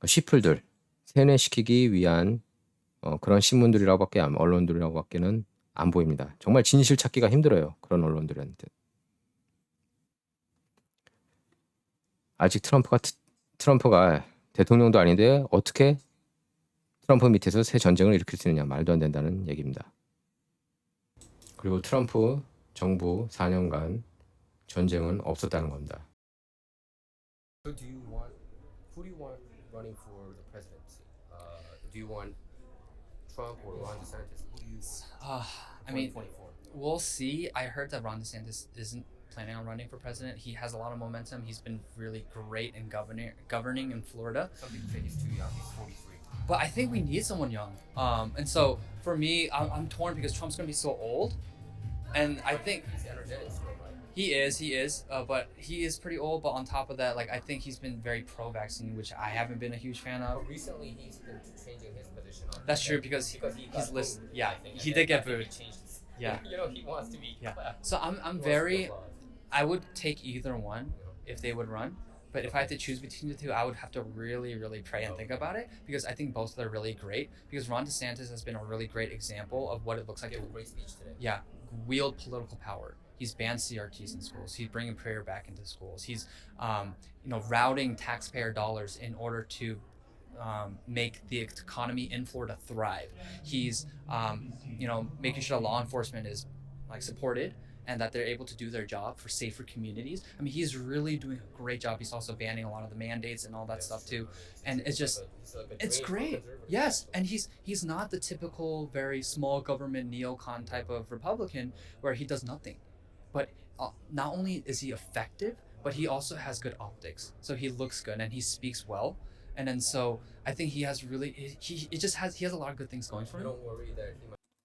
시플들 세뇌시키기 위한 그런 신문들이라고밖에 언론들이라고밖에는 안 보입니다. 정말 진실 찾기가 힘들어요. 그런 언론들한테. 아직 트럼프가 대통령도 아닌데 어떻게 트럼프 밑에서 새 전쟁을 일으킬 수 있느냐 말도 안 된다는 얘기입니다. 그리고 트럼프 정부 4년간 전쟁은 없었다는 겁니다. So who do you want running for the presidency? Do you want Trump or Ron DeSantis? Who do you want? I mean, 2024. we'll see. I heard that Ron DeSantis isn't planning on running for president. He has a lot of momentum. He's been really great in governing in Florida. Some people say he's too young. He's 43. But I think we need someone young. And so for me, I'm torn because Trump's gonna be so old, and I think He's energetic still, right? he is. But he is pretty old. But on top of that, like I think he's been very pro-vaccine, which I haven't been a huge fan of. But recently he's been changing his position on That's it. true because he he's got listed. booed, Yeah, I think. he And did then get I think booed. he changed his- Yeah. he wants to be. Yeah. So I'm he wants very. to be I would take either one if they would run. But if I had to choose between the two, I would have to really, really pray and think about it because I think both of them are really great. Because Ron DeSantis has been a really great example of what it looks like He to gave a great speech today. wield political power. He's banned CRTs in schools. He's bringing prayer back into schools. He's, routing taxpayer dollars in order to make the economy in Florida thrive. He's, making sure law enforcement is like supported, and that they're able to do their job for safer communities. I mean, he's really doing a great job. He's also banning a lot of the mandates and all that stuff too. And it's just, it's great. Yes, and he's not the typical very small government neocon type of Republican where he does nothing. But not only is he effective, but he also has good optics. So he looks good and he speaks well. And then so I think he has really he has a lot of good things going for him.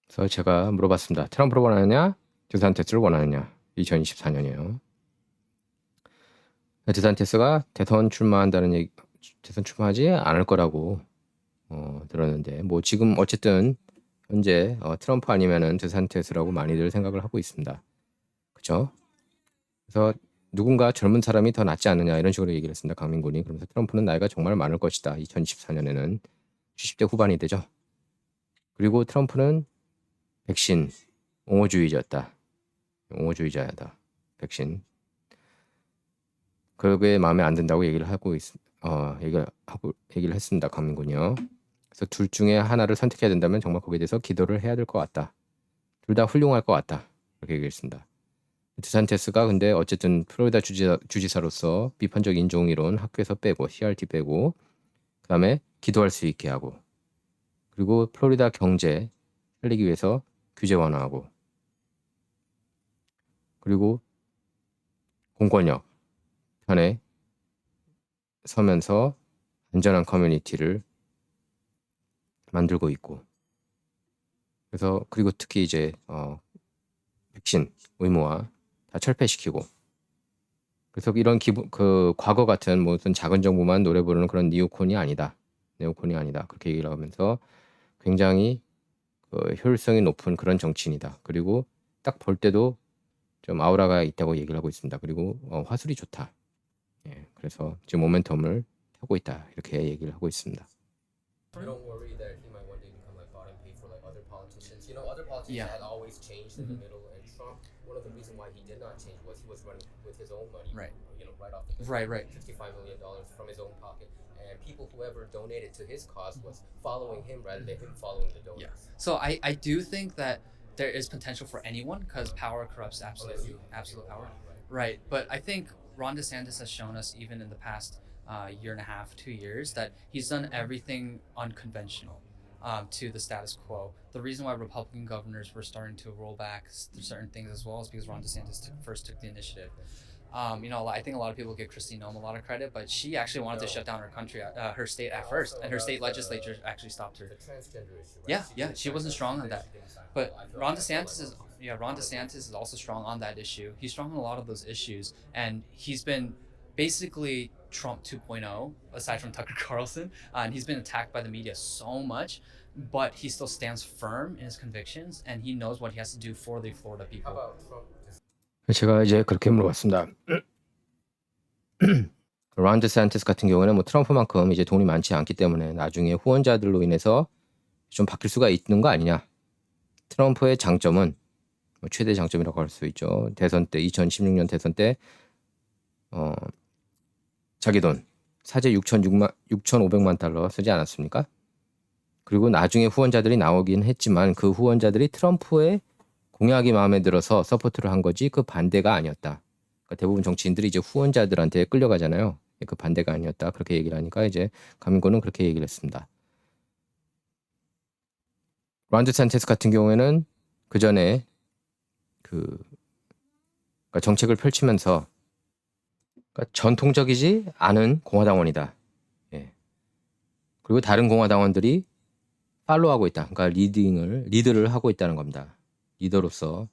그래서 제가 물어봤습니다. 트럼프를 원하느냐, 드산테스를 원하느냐. 2024년이에요. 드산테스가 대선 출마한다는 얘기, 대선 출마하지 않을 거라고 들었는데 뭐 지금 어쨌든 현재 트럼프 아니면은 드산테스라고 많이들 생각을 하고 있습니다. 그렇죠? 그래서 누군가 젊은 사람이 더 낫지 않느냐 이런 식으로 얘기를 했습니다. 강민군이. 그러면서 트럼프는 나이가 정말 많을 것이다. 2024년에는 70대 후반이 되죠. 그리고 트럼프는 백신 옹호주의자였다. 옹호주의자다. 백신. 그게 마음에 안 든다고 얘기를 했습니다. 강민군이요. 그래서 둘 중에 하나를 선택해야 된다면 정말 거기에 대해서 기도를 해야 될 것 같다. 둘 다 훌륭할 것 같다. 그렇게 얘기했습니다. 드산테스가 근데 어쨌든 플로리다 주지사로서 비판적 인종이론 학교에서 빼고 CRT 빼고 그다음에 기도할 수 있게 하고 그리고 플로리다 경제 살리기 위해서 규제 완화하고 그리고 공권력 편에 서면서 안전한 커뮤니티를 만들고 있고 그래서 그리고 특히 이제 백신 의무화 다 철폐시키고 그래서 이런 그 과거 같은 무슨 작은 정부만 노래 부르는 그런 네오콘이 아니다 그렇게 얘기를 하면서 굉장히 효율성이 높은 그런 정치인이다. 그리고 딱 볼 때도 좀 아우라가 있다고 얘기를 하고 있습니다. 그리고 화술이 좋다. 예, 그래서 지금 모멘텀을 타고 있다 이렇게 얘기를 하고 있습니다. You don't worry that he might one day become like bought and paid for like other politicians. You know, other politicians had always changed in the middle, and Trump. One of the reasons why he did not change was he was running with his own money. Right. You know, right off the bat. Right. $55 million from his own pocket, and people whoever donated to his cause was following him rather than him following the donors. Yeah. So I do think that there is potential for anyone because power corrupts absolute power. Right. But I think Ron DeSantis has shown us even in the past year and a half, 2 years, that he's done everything unconventional to the status quo. The reason why Republican governors were starting to roll back certain things as well is because Ron DeSantis first took the initiative. You know, I think a lot of people give Kristi Noem a lot of credit, but she actually wanted to shut down her country, her state at first, and her state legislature actually stopped her. The transgender issue. Right? Yeah, she wasn't strong on that. But Ron DeSantis is also strong on that issue. He's strong on a lot of those issues, and he's been basically Trump 2.0, aside from Tucker Carlson, and he's been attacked by the media so much, but he still stands firm in his convictions, and he knows what he has to do for the Florida How people. about Trump? 제가 이제 그렇게 물어봤습니다. 론 데산티스 같은 경우는 뭐 트럼프만큼 이제 돈이 많지 않기 때문에 나중에 후원자들로 인해서 좀 바뀔 수가 있는 거 아니냐. 트럼프의 장점은 뭐 최대 장점이라고 할 수 있죠. 대선 때 2016년 대선 때 자기 돈 사재 6,500만 달러 쓰지 않았습니까? 그리고 나중에 후원자들이 나오긴 했지만 그 후원자들이 트럼프의 공약이 마음에 들어서 서포트를 한 거지 그 반대가 아니었다. 그러니까 대부분 정치인들이 이제 후원자들한테 끌려가잖아요. 그 반대가 아니었다. 그렇게 얘기를 하니까 이제 가민고는 그렇게 얘기를 했습니다. 론 데산티스 같은 경우에는 그 전에 그러니까 정책을 펼치면서 그러니까 전통적이지 않은 공화당원이다. 예. 그리고 다른 공화당원들이 팔로우하고 있다. 그러니까 리드를 하고 있다는 겁니다. 리더로서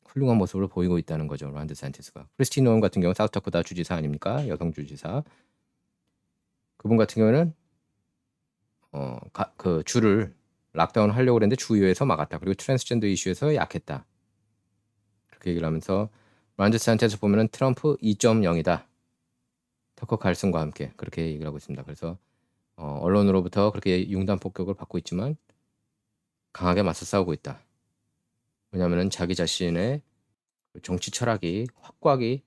훌륭한 모습을 보이고 있다는 거죠. 론 데산티스가. 크리스티 노엠 같은 경우 사우스다코타 주지사 아닙니까? 여성 주지사. 그분 같은 경우는 그 주를 락다운 하려고 했는데 주의회에서 막았다. 그리고 트랜스젠더 이슈에서 약했다. 그렇게 얘기를 하면서 론 데산티스 보면은 트럼프 2.0이다. 터커 칼슨과 함께 그렇게 얘기를 하고 있습니다. 그래서 언론으로부터 그렇게 융단 폭격을 받고 있지만 강하게 맞서 싸우고 있다. 왜냐하면 자기 자신의 정치 철학이 확고하기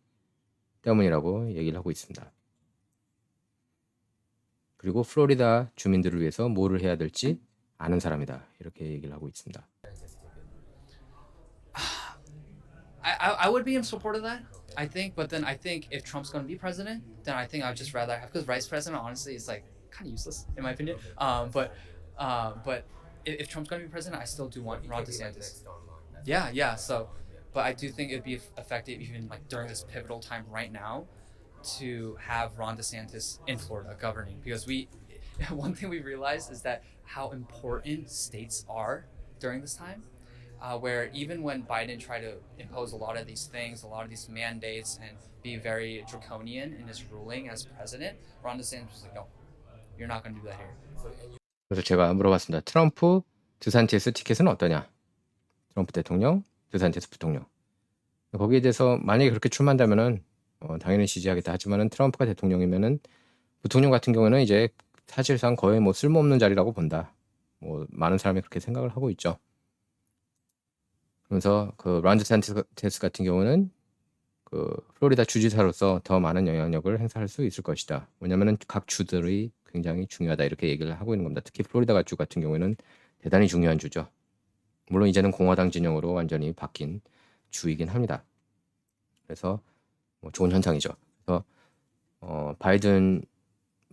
때문이라고 얘기를 하고 있습니다. 그리고 플로리다 주민들을 위해서 뭐를 해야 될지 아는 사람이다. 이렇게 얘기를 하고 있습니다. I would be in support of that. I think, but then I think if Trump's going to be president, then I think I'd just rather have because vice president honestly is like kind of useless in my opinion. But if Trump's going to be president, I still do want Ron DeSantis. Yeah, yeah. So, but I do think it'd be effective even like during this pivotal time right now to have Ron DeSantis in Florida governing because we one thing we realized is that how important states are during this time. Where even when Biden tried to impose a lot of these things, a lot of these mandates, and be very draconian in his ruling as president, Ron DeSantis was like, no, you're not going to do that here. 그래서 제가 물어봤습니다. 트럼프, 드산티스 티켓은 어떠냐? 트럼프 대통령, 드산티스 부통령. 거기에 대해서 만약에 그렇게 출마한다면은 당연히 지지하겠다 하지만은 트럼프가 대통령이면은 부통령 같은 경우는 이제 사실상 거의 뭐 쓸모없는 자리라고 본다. 뭐 많은 사람이 그렇게 생각을 하고 있죠. 그러면서 그 론 디산티스 같은 경우는 그 플로리다 주지사로서 더 많은 영향력을 행사할 수 있을 것이다. 왜냐면은 각 주들이 굉장히 중요하다 이렇게 얘기를 하고 있는 겁니다. 특히 플로리다 주 같은 경우에는 대단히 중요한 주죠. 물론 이제는 공화당 진영으로 완전히 바뀐 주이긴 합니다. 그래서 뭐 좋은 현상이죠. 그래서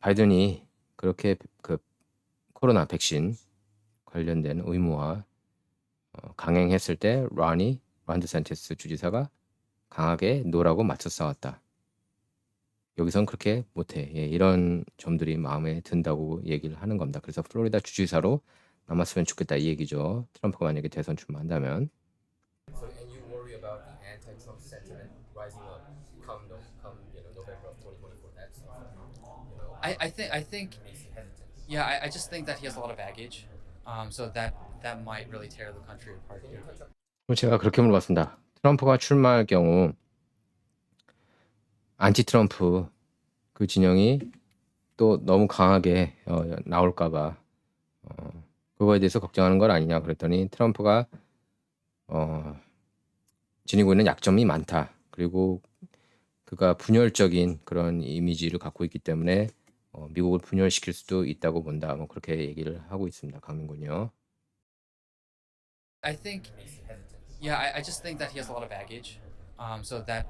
바이든이 그렇게 그 코로나 백신 관련된 의무화 강행했을 때 론 디산티스 주지사가 강하게 노라고 맞서 싸웠다. 여기선 그렇게 못해. 예, 이런 점들이 마음에 든다고 얘기를 하는 겁니다. 그래서 플로리다 주지사로 남았으면 좋겠다 이 얘기죠. 트럼프가 만약에 대선 출마한다면. So, and you worry about the anti-Trump sentiment rising up come November of 2024. That's I think makes you hesitant. yeah, I just think that he has a lot of baggage. So that might really tear the country apart here. 그럼 제가 그렇게 물어봤습니다. 트럼프가 출마할 경우 안티 트럼프 그 진영이 또 너무 강하게 나올까봐 그거에 대해서 걱정하는 건 아니냐 그랬더니 트럼프가 지니고 있는 약점이 많다. 그리고 그가 분열적인 그런 이미지를 갖고 있기 때문에 미국을 분열시킬 수도 있다고 본다. 뭐 그렇게 얘기를 하고 있습니다. 강민군요. I think yeah, I just think that he has a lot of baggage. So that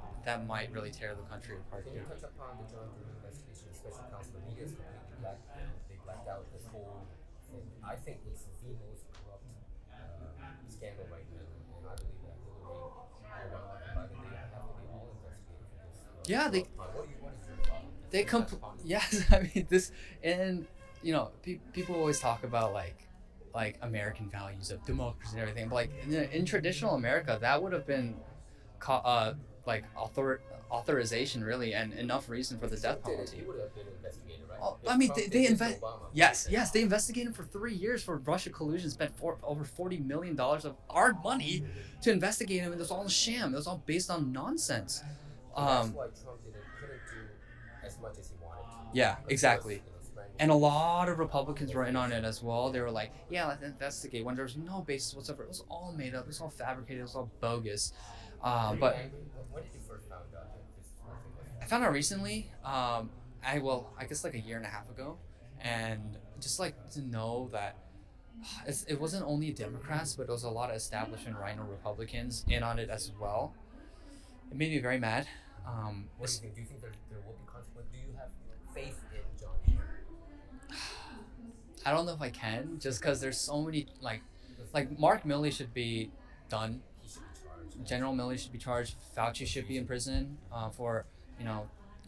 might really tear the country apart Can here. you touch upon the joint investigation special counsel? The media is completely blacked out this whole thing. I think it's the most corrupt scandal right now, and I believe that Hillary, Obama, and Biden, they have to be all investigated for this. Yeah, they What is your thought? they yes, I mean this and you know people always talk about like American values of democracy and everything, but like in traditional America that would have been like authorization really and enough reason for the death penalty. He would have been investigated, right? Oh, If I mean, Trump they did this to invest. Obama, Yes, they investigated for 3 years for Russia collusion. Spent over $40 million of our money to investigate him, and it was all a sham. It was all based on nonsense. That's why Trump couldn't do as much as he wanted to. Yeah, Because he exactly. was, strangled. And a lot of Republicans were in on it as well. They were like, "Yeah, let's investigate." When there was no basis whatsoever, it was all made up. It was all fabricated. It was all bogus. Were you But angry? When did you first found out that this whole thing was I found out recently. I guess like a year and a half ago, and just like to know that it wasn't only Democrats, but it was a lot of establishment rhino Republicans in on it as well. It made me very mad. What do you think? Do you think there will be consequences? Do you have faith in John? I don't know if I can, just because there's so many like Mark Milley should be done. He should be charged. General Milley should be charged. Fauci should be in prison for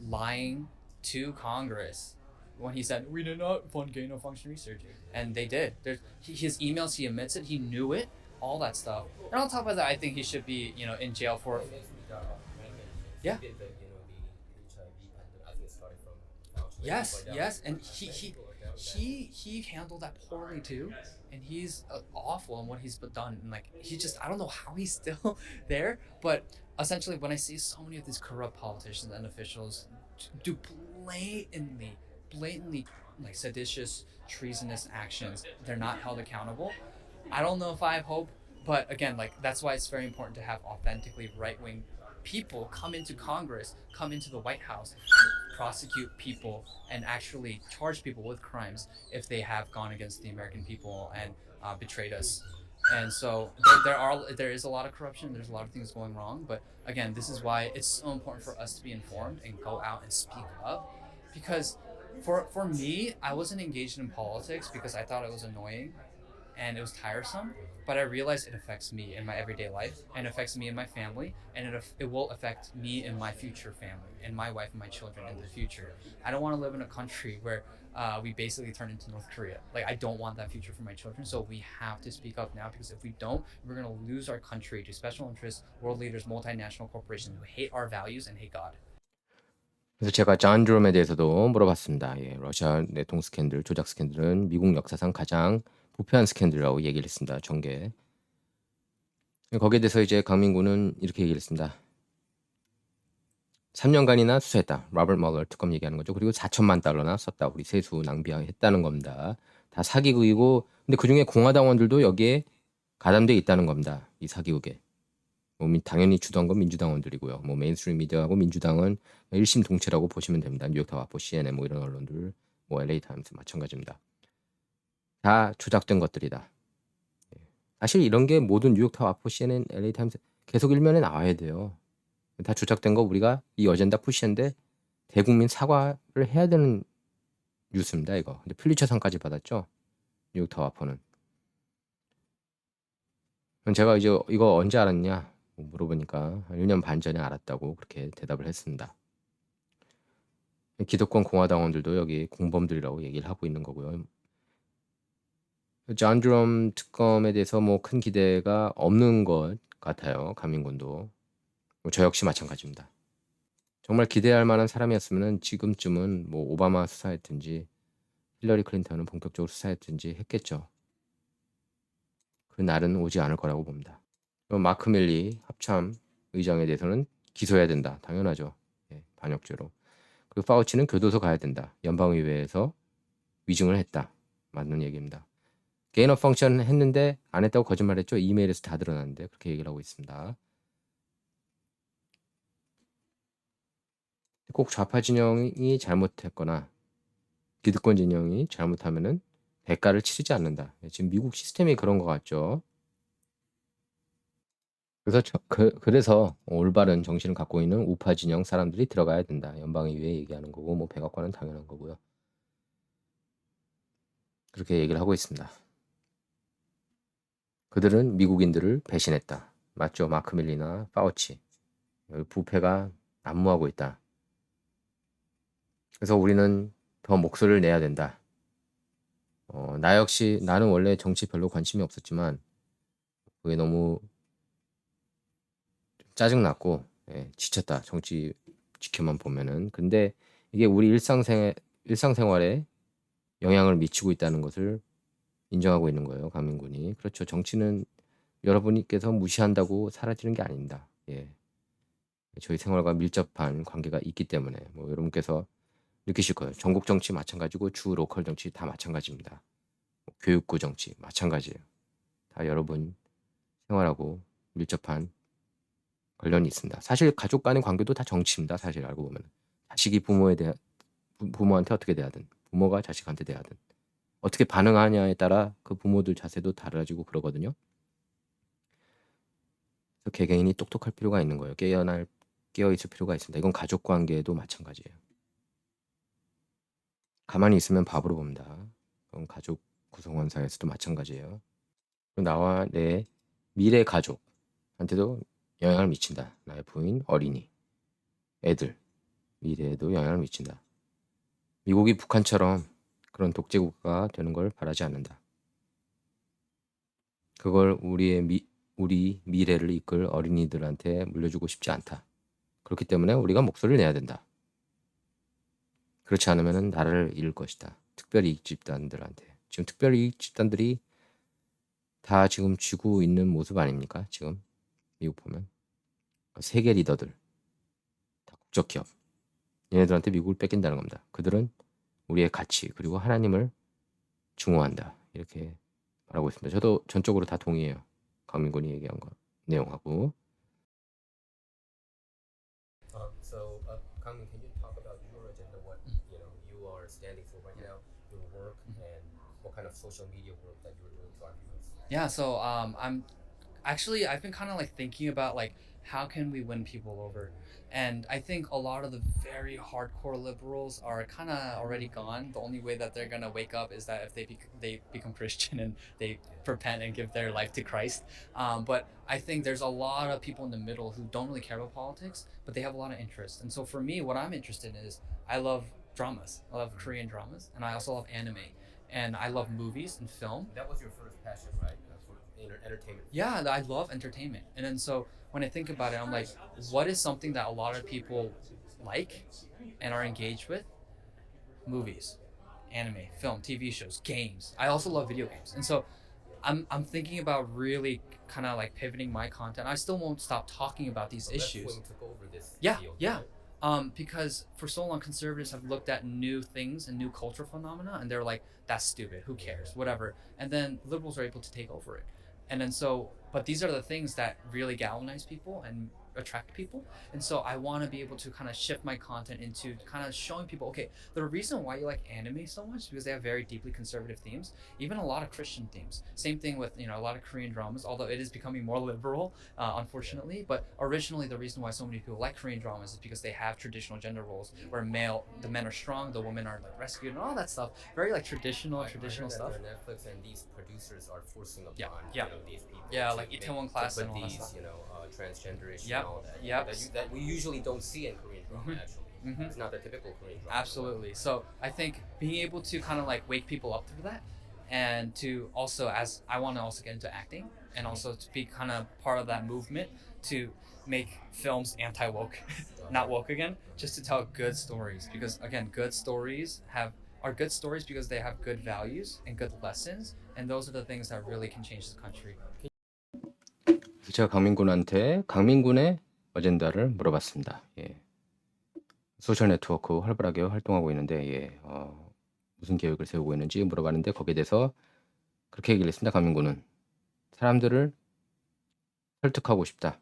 lying to Congress when he said we did not fund gain of function research, and they did. His emails, he admits it. He knew it. All that stuff. And on top of that, I think he should be in jail for. It makes me doubt many things. Yeah. He did the HIV pandemic. I think it started from Fauci. Yes, But, yes, and people like that with that. he handled that poorly too, and he's awful in what he's done. And like I don't know how he's still there. But essentially, when I see so many of these corrupt politicians and officials do blatantly like seditious, treasonous actions, they're not held accountable. I don't know if I have hope, but again, like that's why it's very important to have authentically right-wing people come into Congress, come into the White House, prosecute people, and actually charge people with crimes if they have gone against the American people and betrayed us. And so there is a lot of corruption. There's a lot of things going wrong. But again, this is why it's so important for us to be informed and go out and speak up, because for me, I wasn't engaged in politics because I thought it was annoying and it was tiresome. But I realized it affects me in my everyday life and affects me and my family, and it will affect me and my future family and my wife and my children in the future. I don't want to live in a country where we basically turn into North Korea. Like, I don't want that future for my children. So we have to speak up now, because if we don't, we're going to lose our country to special interests, world leaders, multinational corporations who hate our values and hate God. 그래서 제가 존 드럼에 대해서도 물어봤습니다. 예, 러시아 내통 스캔들, 조작 스캔들은 미국 역사상 가장 부패한 스캔들이라고 얘기를 했습니다. 전개. 거기에 대해서 이제 강민구는 이렇게 얘기를 했습니다. 3년간이나 수사했다. 로버트 멀러 특검 얘기하는 거죠. 그리고 4천만 달러나 썼다. 우리 세수 낭비했다는 겁니다. 다 사기극이고, 근데 그중에 공화당원들도 여기에 가담돼 있다는 겁니다. 이 사기극에. 뭐 당연히 주도한 건 민주당원들이고요. 뭐 메인스트림 미디어하고 민주당은 일심 동체라고 보시면 됩니다. 뉴욕타와포, CNN 뭐 이런 언론들, 뭐 LA 타임스 마찬가지입니다. 다 조작된 것들이다. 사실 이런 게 모든 뉴욕타와포, CNN, LA 타임스 계속 일면에 나와야 돼요. 다 조작된 거 우리가 이 어젠다 푸시인데 대국민 사과를 해야 되는 뉴스입니다. 이거. 근데 플리처상까지 받았죠. 뉴욕타와포는. 제가 이제 이거 언제 알았냐 물어보니까 1년 반 전에 알았다고 그렇게 대답을 했습니다. 기득권 공화당원들도 여기 공범들이라고 얘기를 하고 있는 거고요. 존 드럼 특검에 대해서 뭐 큰 기대가 없는 것 같아요. 강민군도. 저 역시 마찬가지입니다. 정말 기대할 만한 사람이었으면 지금쯤은 뭐 오바마 수사했든지 힐러리 클린턴은 본격적으로 수사했든지 했겠죠. 그 날은 오지 않을 거라고 봅니다. 마크 밀리 합참 의장에 대해서는 기소해야 된다. 당연하죠. 예, 반역죄로. 그리고 파우치는 교도소 가야 된다. 연방의회에서 위증을 했다. 맞는 얘기입니다. 게인 업 펑션 했는데 안 했다고 거짓말했죠. 이메일에서 다 드러났는데 그렇게 얘기를 하고 있습니다. 꼭 좌파 진영이 잘못했거나 기득권 진영이 잘못하면은 대가를 치르지 않는다. 지금 미국 시스템이 그런 것 같죠. 그래서 올바른 정신을 갖고 있는 우파 진영 사람들이 들어가야 된다. 연방의회에 얘기하는 거고 뭐 백악관은 당연한 거고요. 그렇게 얘기를 하고 있습니다. 그들은 미국인들을 배신했다. 맞죠? 마크 밀리나 파우치. 부패가 난무하고 있다. 그래서 우리는 더 목소리를 내야 된다. 나 역시 나는 원래 정치 별로 관심이 없었지만 그게 너무 짜증났고 지쳤다. 정치 지켜만 보면은. 근데 이게 우리 일상생활에 영향을 미치고 있다는 것을 인정하고 있는 거예요. 강민군이. 그렇죠. 정치는 여러분께서 무시한다고 사라지는 게 아닙니다. 예. 저희 생활과 밀접한 관계가 있기 때문에 뭐 여러분께서 느끼실 거예요. 전국 정치 마찬가지고 주 로컬 정치 다 마찬가지입니다. 교육부 정치 마찬가지예요. 다 여러분 생활하고 밀접한 관련이 있습니다. 사실 가족 간의 관계도 다 정치입니다. 사실 알고 보면 자식이 부모한테 어떻게 대하든 부모가 자식한테 대하든 어떻게 반응하냐에 따라 그 부모들 자세도 달라지고 그러거든요. 그래서 개개인이 똑똑할 필요가 있는 거예요. 깨어 있을 필요가 있습니다. 이건 가족 관계도 마찬가지예요. 가만히 있으면 밥으로 봅니다. 그건 가족 구성원 사이에서도 마찬가지예요. 나와 내 미래 가족한테도 영향을 미친다. 나의 부인, 어린이, 애들 미래에도 영향을 미친다. 미국이 북한처럼 그런 독재국가가 되는 걸 바라지 않는다. 그걸 우리 미래를 이끌 어린이들한테 물려주고 싶지 않다. 그렇기 때문에 우리가 목소리를 내야 된다. 그렇지 않으면 나라를 잃을 것이다. 특별이익 집단들한테. 지금 특별이익 집단들이 다 지금 쥐고 있는 모습 아닙니까? 지금 미국 보면 세계 리더들, 다 국적 기업. 얘네들한테 미국을 뺏긴다는 겁니다. 그들은 우리의 가치 그리고 하나님을 증오한다. 이렇게 말하고 있습니다. 저도 전적으로 다 동의해요. 강민군이 얘기한 거 내용하고. So, Kangmin, can you talk about your agenda? What you are standing for right now, your work, and what kind of social media work that you were doing to argue with? Yeah, so I've been kind of like thinking about like how can we win people over, and I think a lot of the very hardcore liberals are kind of already gone. The only way that they're gonna wake up is that if they become Christian and they repent and give their life to Christ. But I think there's a lot of people in the middle who don't really care about politics, but they have a lot of interest. And so for me, what I'm interested in is I love dramas. I love Korean dramas, and I also love anime, and I love movies and film. That was your first passion, right? For entertainment. Yeah, I love entertainment. And then so when I think about it, I'm like, what is something that a lot of people like and are engaged with? Movies, anime, film, TV shows, games. I also love video games. And so I'm thinking about really kind of like pivoting my content. I still won't stop talking about these So that's issues. when you took over this Yeah, field, yeah. right? Because for so long conservatives have looked at new things and new cultural phenomena, and they're like, that's stupid, who cares, whatever. And then liberals are able to take over it. And then so, but these are the things that really galvanize people and attract people. And so I want to be able to kind of shift my content into kind of showing people, okay, the reason why you like anime so much is because they have very deeply conservative themes, even a lot of Christian themes. Same thing with, you know, a lot of Korean dramas, although it is becoming more liberal, unfortunately. But originally, the reason why so many people like Korean dramas is because they have traditional gender roles where the men are strong, the women are like rescued, and all that stuff. Very like traditional I heard that stuff. Netflix and these producers are forcing upon Yeah, yeah. you know, these people. Yeah, to like make- Itaewon to Class put and all that these, stuff. you know, transgender issues Yep, and all that. yep. That we usually don't see in Korean drama. Actually, Mhm. it's not the typical Korean drama. Absolutely. So I think being able to kind of like wake people up through that, and to also, as I want to also get into acting, and also to be kind of part of that movement to make films anti-woke, not woke again, just to tell good stories. Because again, good stories are good stories because they have good values and good lessons, and those are the things that really can change the country. 제가 강민군한테 강민군의 어젠다를 물어봤습니다. 예. 소셜 네트워크 활발하게 활동하고 있는데 예, 무슨 계획을 세우고 있는지 물어봤는데 거기에 대해서 그렇게 얘기를 했습니다. 강민군은 사람들을 설득하고 싶다.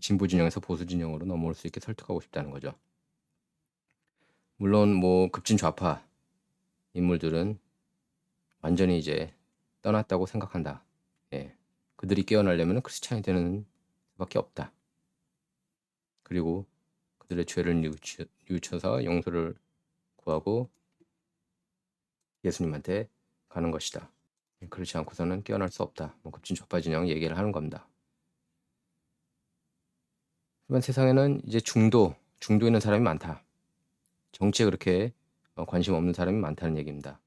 진보 진영에서 보수 진영으로 넘어올 수 있게 설득하고 싶다는 거죠. 물론 뭐 급진 좌파 인물들은 완전히 이제 떠났다고 생각한다. 예. 그들이 깨어나려면 크리스찬이 되는 수밖에 없다. 그리고 그들의 죄를 뉘우쳐서 용서를 구하고 예수님한테 가는 것이다. 그렇지 않고서는 깨어날 수 없다. 뭐 급진 좌파 진영 얘기를 하는 겁니다. 하지만 세상에는 이제 중도 있는 사람이 많다. 정치에 그렇게 관심 없는 사람이 많다는 얘기입니다.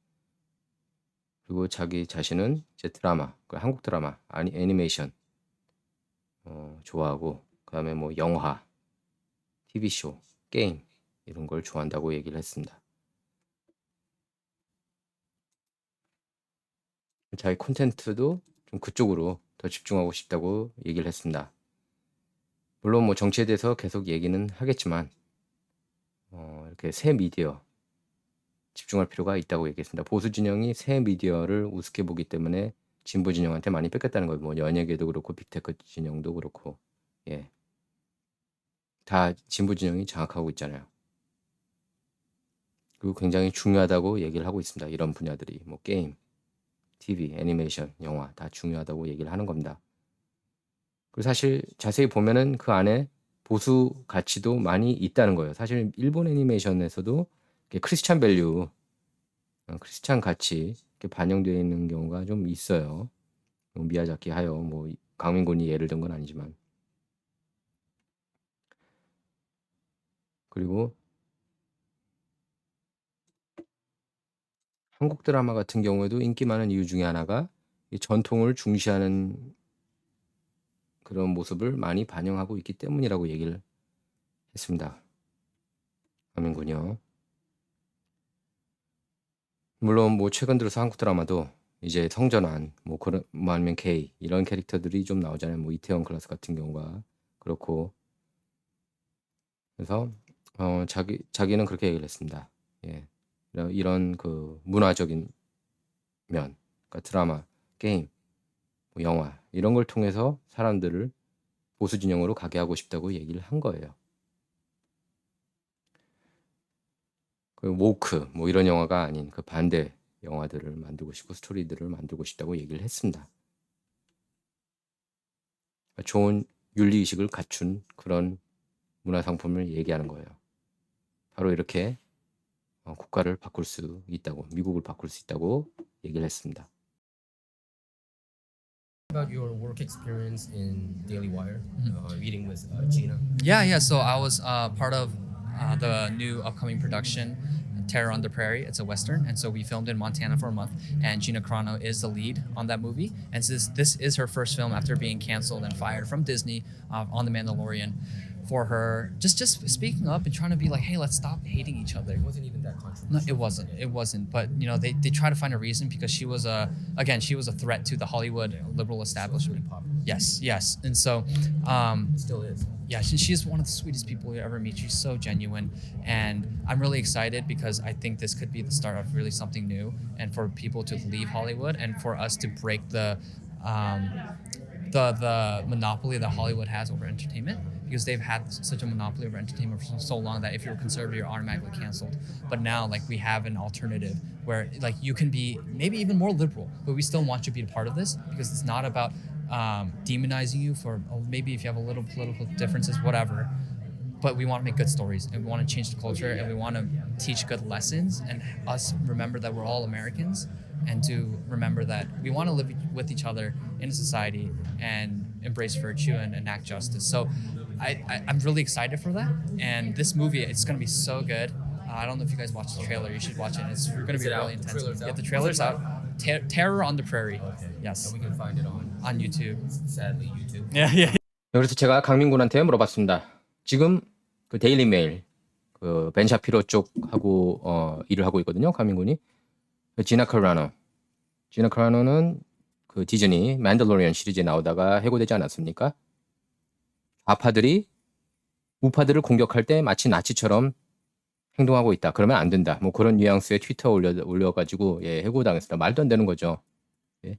그리고 자기 자신은 이제 드라마, 한국 드라마, 애니메이션 좋아하고 그다음에 뭐 영화, TV쇼, 게임 이런 걸 좋아한다고 얘기를 했습니다. 자기 콘텐츠도 좀 그쪽으로 더 집중하고 싶다고 얘기를 했습니다. 물론 뭐 정치에 대해서 계속 얘기는 하겠지만 이렇게 새 미디어 집중할 필요가 있다고 얘기했습니다. 보수 진영이 새 미디어를 우습게 보기 때문에 진보 진영한테 많이 뺏겼다는 거예요. 뭐 연예계도 그렇고 빅테크 진영도 그렇고 예, 다 진보 진영이 장악하고 있잖아요. 그리고 굉장히 중요하다고 얘기를 하고 있습니다. 이런 분야들이 뭐 게임, TV, 애니메이션, 영화 다 중요하다고 얘기를 하는 겁니다. 그리고 사실 자세히 보면은 그 안에 보수 가치도 많이 있다는 거예요. 사실 일본 애니메이션에서도 크리스찬 밸류, 크리스찬 가치 이렇게 반영되어 있는 경우가 좀 있어요. 뭐 미야자키 하여 뭐 강민군이 예를 든 건 아니지만. 그리고 한국 드라마 같은 경우에도 인기 많은 이유 중에 하나가 이 전통을 중시하는 그런 모습을 많이 반영하고 있기 때문이라고 얘기를 했습니다. 강민군이요. 물론 뭐 최근 들어서 한국 드라마도 이제 성전환, 뭐 아니면 게이 이런 캐릭터들이 좀 나오잖아요. 뭐 이태원 클라스 같은 경우가 그렇고. 그래서 자기는 그렇게 얘기를 했습니다. 예, 이런 그 문화적인 면, 그러니까 드라마, 게임, 뭐 영화 이런 걸 통해서 사람들을 보수 진영으로 가게 하고 싶다고 얘기를 한 거예요. 그 woke 뭐 이런 영화가 아닌 그 반대 영화들을 만들고 싶고 스토리들을 만들고 싶다고 얘기를 했습니다. 좋은 윤리의식을 갖춘 그런 문화상품을 얘기하는 거예요. 바로 이렇게 국가를 바꿀 수 있다고, 미국을 바꿀 수 있다고 얘기를 했습니다. About your work experience in Daily Wire, meeting with Gina. Yeah. So I was part of the new upcoming production, Terror on the Prairie. It's a western, and so we filmed in Montana for a month. And Gina Carano is the lead on that movie, and this is her first film after being canceled and fired from Disney on The Mandalorian. For her, just speaking up and trying to be like, hey, let's stop hating each other. It wasn't even that controversial. No, it wasn't. But you know, they try to find a reason because she was a threat to the Hollywood liberal establishment. Popular. Yes. And so, It still is. yeah, she's one of the sweetest people you ever meet. She's so genuine, and I'm really excited because I think this could be the start of really something new, and for people to leave Hollywood and for us to break the monopoly that Hollywood has over entertainment, because they've had such a monopoly over entertainment for so long that if you're conservative, you're automatically canceled. But now, like, we have an alternative where, like, you can be maybe even more liberal, but we still want you to be a part of this, because it's not about demonizing you for maybe if you have a little political differences, whatever. But we want to make good stories, and we want to change the culture, and we want to teach good lessons, and us remember that we're all Americans, and to remember that we want to live with each other in a society and embrace virtue and enact justice. So I'm really excited for that. And this movie, it's going to be so good. I don't know if you guys watched the trailer. You should watch it. It's going to be Is it really out? The intense. trailer's Yeah, out? the trailer's What's it out. Terror on the Prairie. Okay. Yes. And we can find it on YouTube. sadly YouTube. Yeah. 그래서 제가 강민군한테 물어봤습니다. 지금 그 데일리 메일, 그 벤 샤피로 쪽하고 일을 하고 있거든요. 강민군이. 지나 카라노는 그 디즈니 맨들로리언 시리즈에 나오다가 해고되지 않았습니까? 좌파들이 우파들을 공격할 때 마치 나치처럼 행동하고 있다. 그러면 안 된다. 뭐 그런 뉘앙스의 트위터 올려가지고 해고당했습니다. 말도 안 되는 거죠. 예.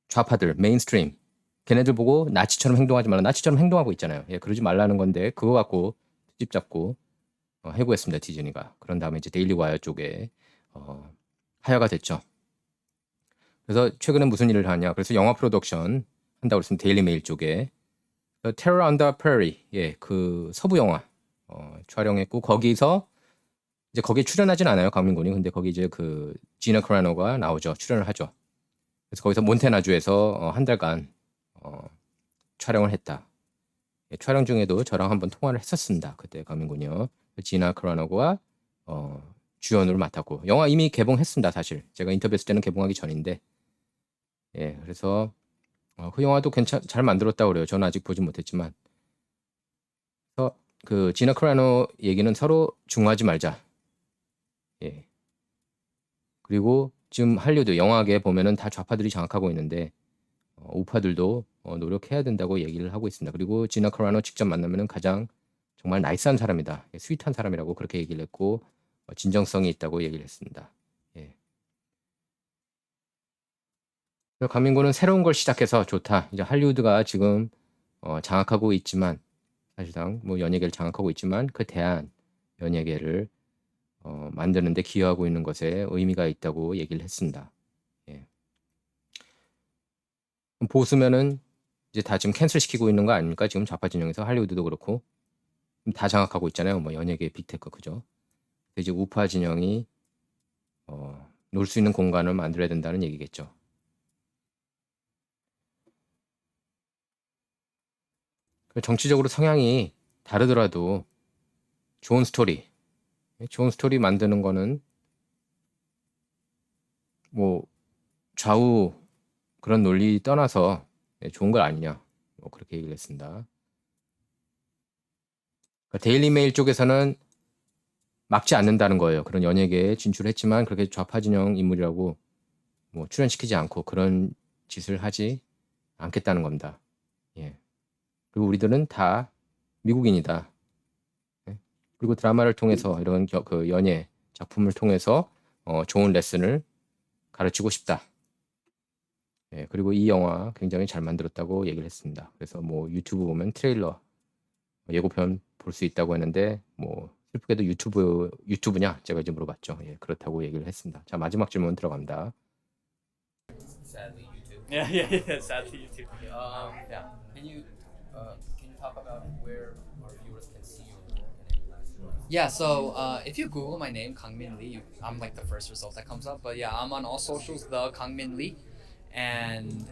좌파들, 메인스트림. 걔네들 보고 나치처럼 행동하지 말라. 나치처럼 행동하고 있잖아요. 예, 그러지 말라는 건데 그거 갖고 트집 잡고 해고했습니다. 디즈니가. 그런 다음에 이제 데일리 와이어 쪽에 하야가 됐죠. 그래서 최근에 무슨 일을 하냐. 그래서 영화 프로덕션 한다고 그랬습니다. 데일리 메일 쪽에. Terror on the Prairie. 예, 그 서부 영화 촬영했고 거기서 이제 거기에 출연하진 않아요. 강민군이. 근데 거기 이제 그 지나 크라노가 나오죠. 출연을 하죠. 그래서 거기서 몬테나주에서 한 달간 촬영을 했다. 예, 촬영 중에도 저랑 한번 통화를 했었습니다. 그때 강민군이요. 지나 크라노가 주연으로 맡았고 영화 이미 개봉했습니다. 사실 제가 인터뷰했을 때는 개봉하기 전인데 예, 그래서 그 영화도 잘 만들었다고 그래요. 저는 아직 보진 못했지만 그래서 그 지나 크라노 얘기는 서로 중화하지 말자. 예. 그리고 지금 할리우드 영화계 보면은 다 좌파들이 장악하고 있는데 우파들도 노력해야 된다고 얘기를 하고 있습니다. 그리고 지나 크라노 직접 만나면은 가장 정말 나이스한 사람이다. 예, 스윗한 사람이라고 그렇게 얘기를 했고 진정성이 있다고 얘기를 했습니다. 예. 강민구는 새로운 걸 시작해서 좋다. 이제 할리우드가 지금 장악하고 있지만 사실상 뭐 연예계를 장악하고 있지만 그 대한 연예계를 만드는데 기여하고 있는 것에 의미가 있다고 얘기를 했습니다. 예. 보수면은 이제 다 지금 캔슬 시키고 있는 거 아닙니까? 지금 좌파 진영에서 할리우드도 그렇고 다 장악하고 있잖아요. 뭐 연예계 빅테크 그죠? 이제 우파 진영이 놀 수 있는 공간을 만들어야 된다는 얘기겠죠. 정치적으로 성향이 다르더라도 좋은 스토리 만드는 거는 뭐 좌우 그런 논리 떠나서 좋은 걸 아니냐 뭐 그렇게 얘기를 했습니다. 그러니까 데일리 메일 쪽에서는 막지 않는다는 거예요. 그런 연예계에 진출했지만 그렇게 좌파 진영 인물이라고 뭐 출연시키지 않고 그런 짓을 하지 않겠다는 겁니다. 예. 그리고 우리들은 다 미국인이다. 예. 그리고 드라마를 통해서 이런 그 연예 작품을 통해서 좋은 레슨을 가르치고 싶다. 예. 그리고 이 영화 굉장히 잘 만들었다고 얘기를 했습니다. 그래서 뭐 유튜브 보면 트레일러 예고편 볼 수 있다고 했는데 뭐 슬프게도 유튜브냐 제가 이제 물어봤죠. 예, 그렇다고 얘기를 했습니다. 자, 마지막 질문 들어갑니다. Sadly, YouTube. Yeah. Sadly, you too. Yeah. Can you talk about where our viewers can see your work and any last words? Yeah, so if you Google my name, Kangmin Lee, I'm like the first result that comes up. But yeah, I'm on all socials, the Kangmin Lee. And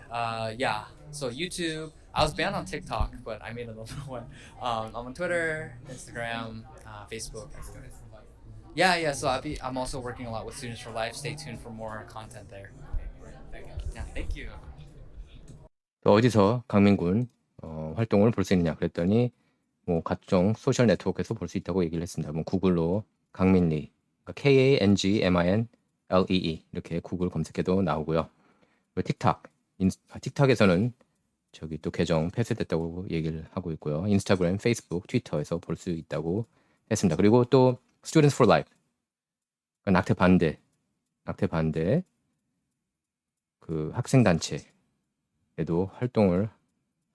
yeah, so YouTube, I was banned on TikTok, but I made another one. I'm on Twitter, Instagram, Facebook. everywhere. Students for life. Yeah, so I'm also working a lot with Students for Life. Stay tuned for more content there. Thank you. Yeah, thank you. 또 어디서 강민군 활동을 볼 수 있느냐 그랬더니 뭐 각종 소셜 네트워크에서 볼 수 있다고 얘기를 했습니다. 뭐 구글로 강민리, 그러니까 KANGMINLEE 이렇게 구글 검색해도 나오고요. 그리고 틱탁에서는 저기 또 계정 폐쇄됐다고 얘기를 하고 있고요. 인스타그램, 페이스북, 트위터에서 볼 수 있다고 했습니다. 그리고 또 Students for Life, 그러니까 낙태 반대 그 학생 단체에도 활동을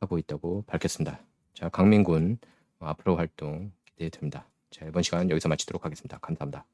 하고 있다고 밝혔습니다. 자, 강민군 앞으로 활동 기대됩니다. 자, 이번 시간 여기서 마치도록 하겠습니다. 감사합니다.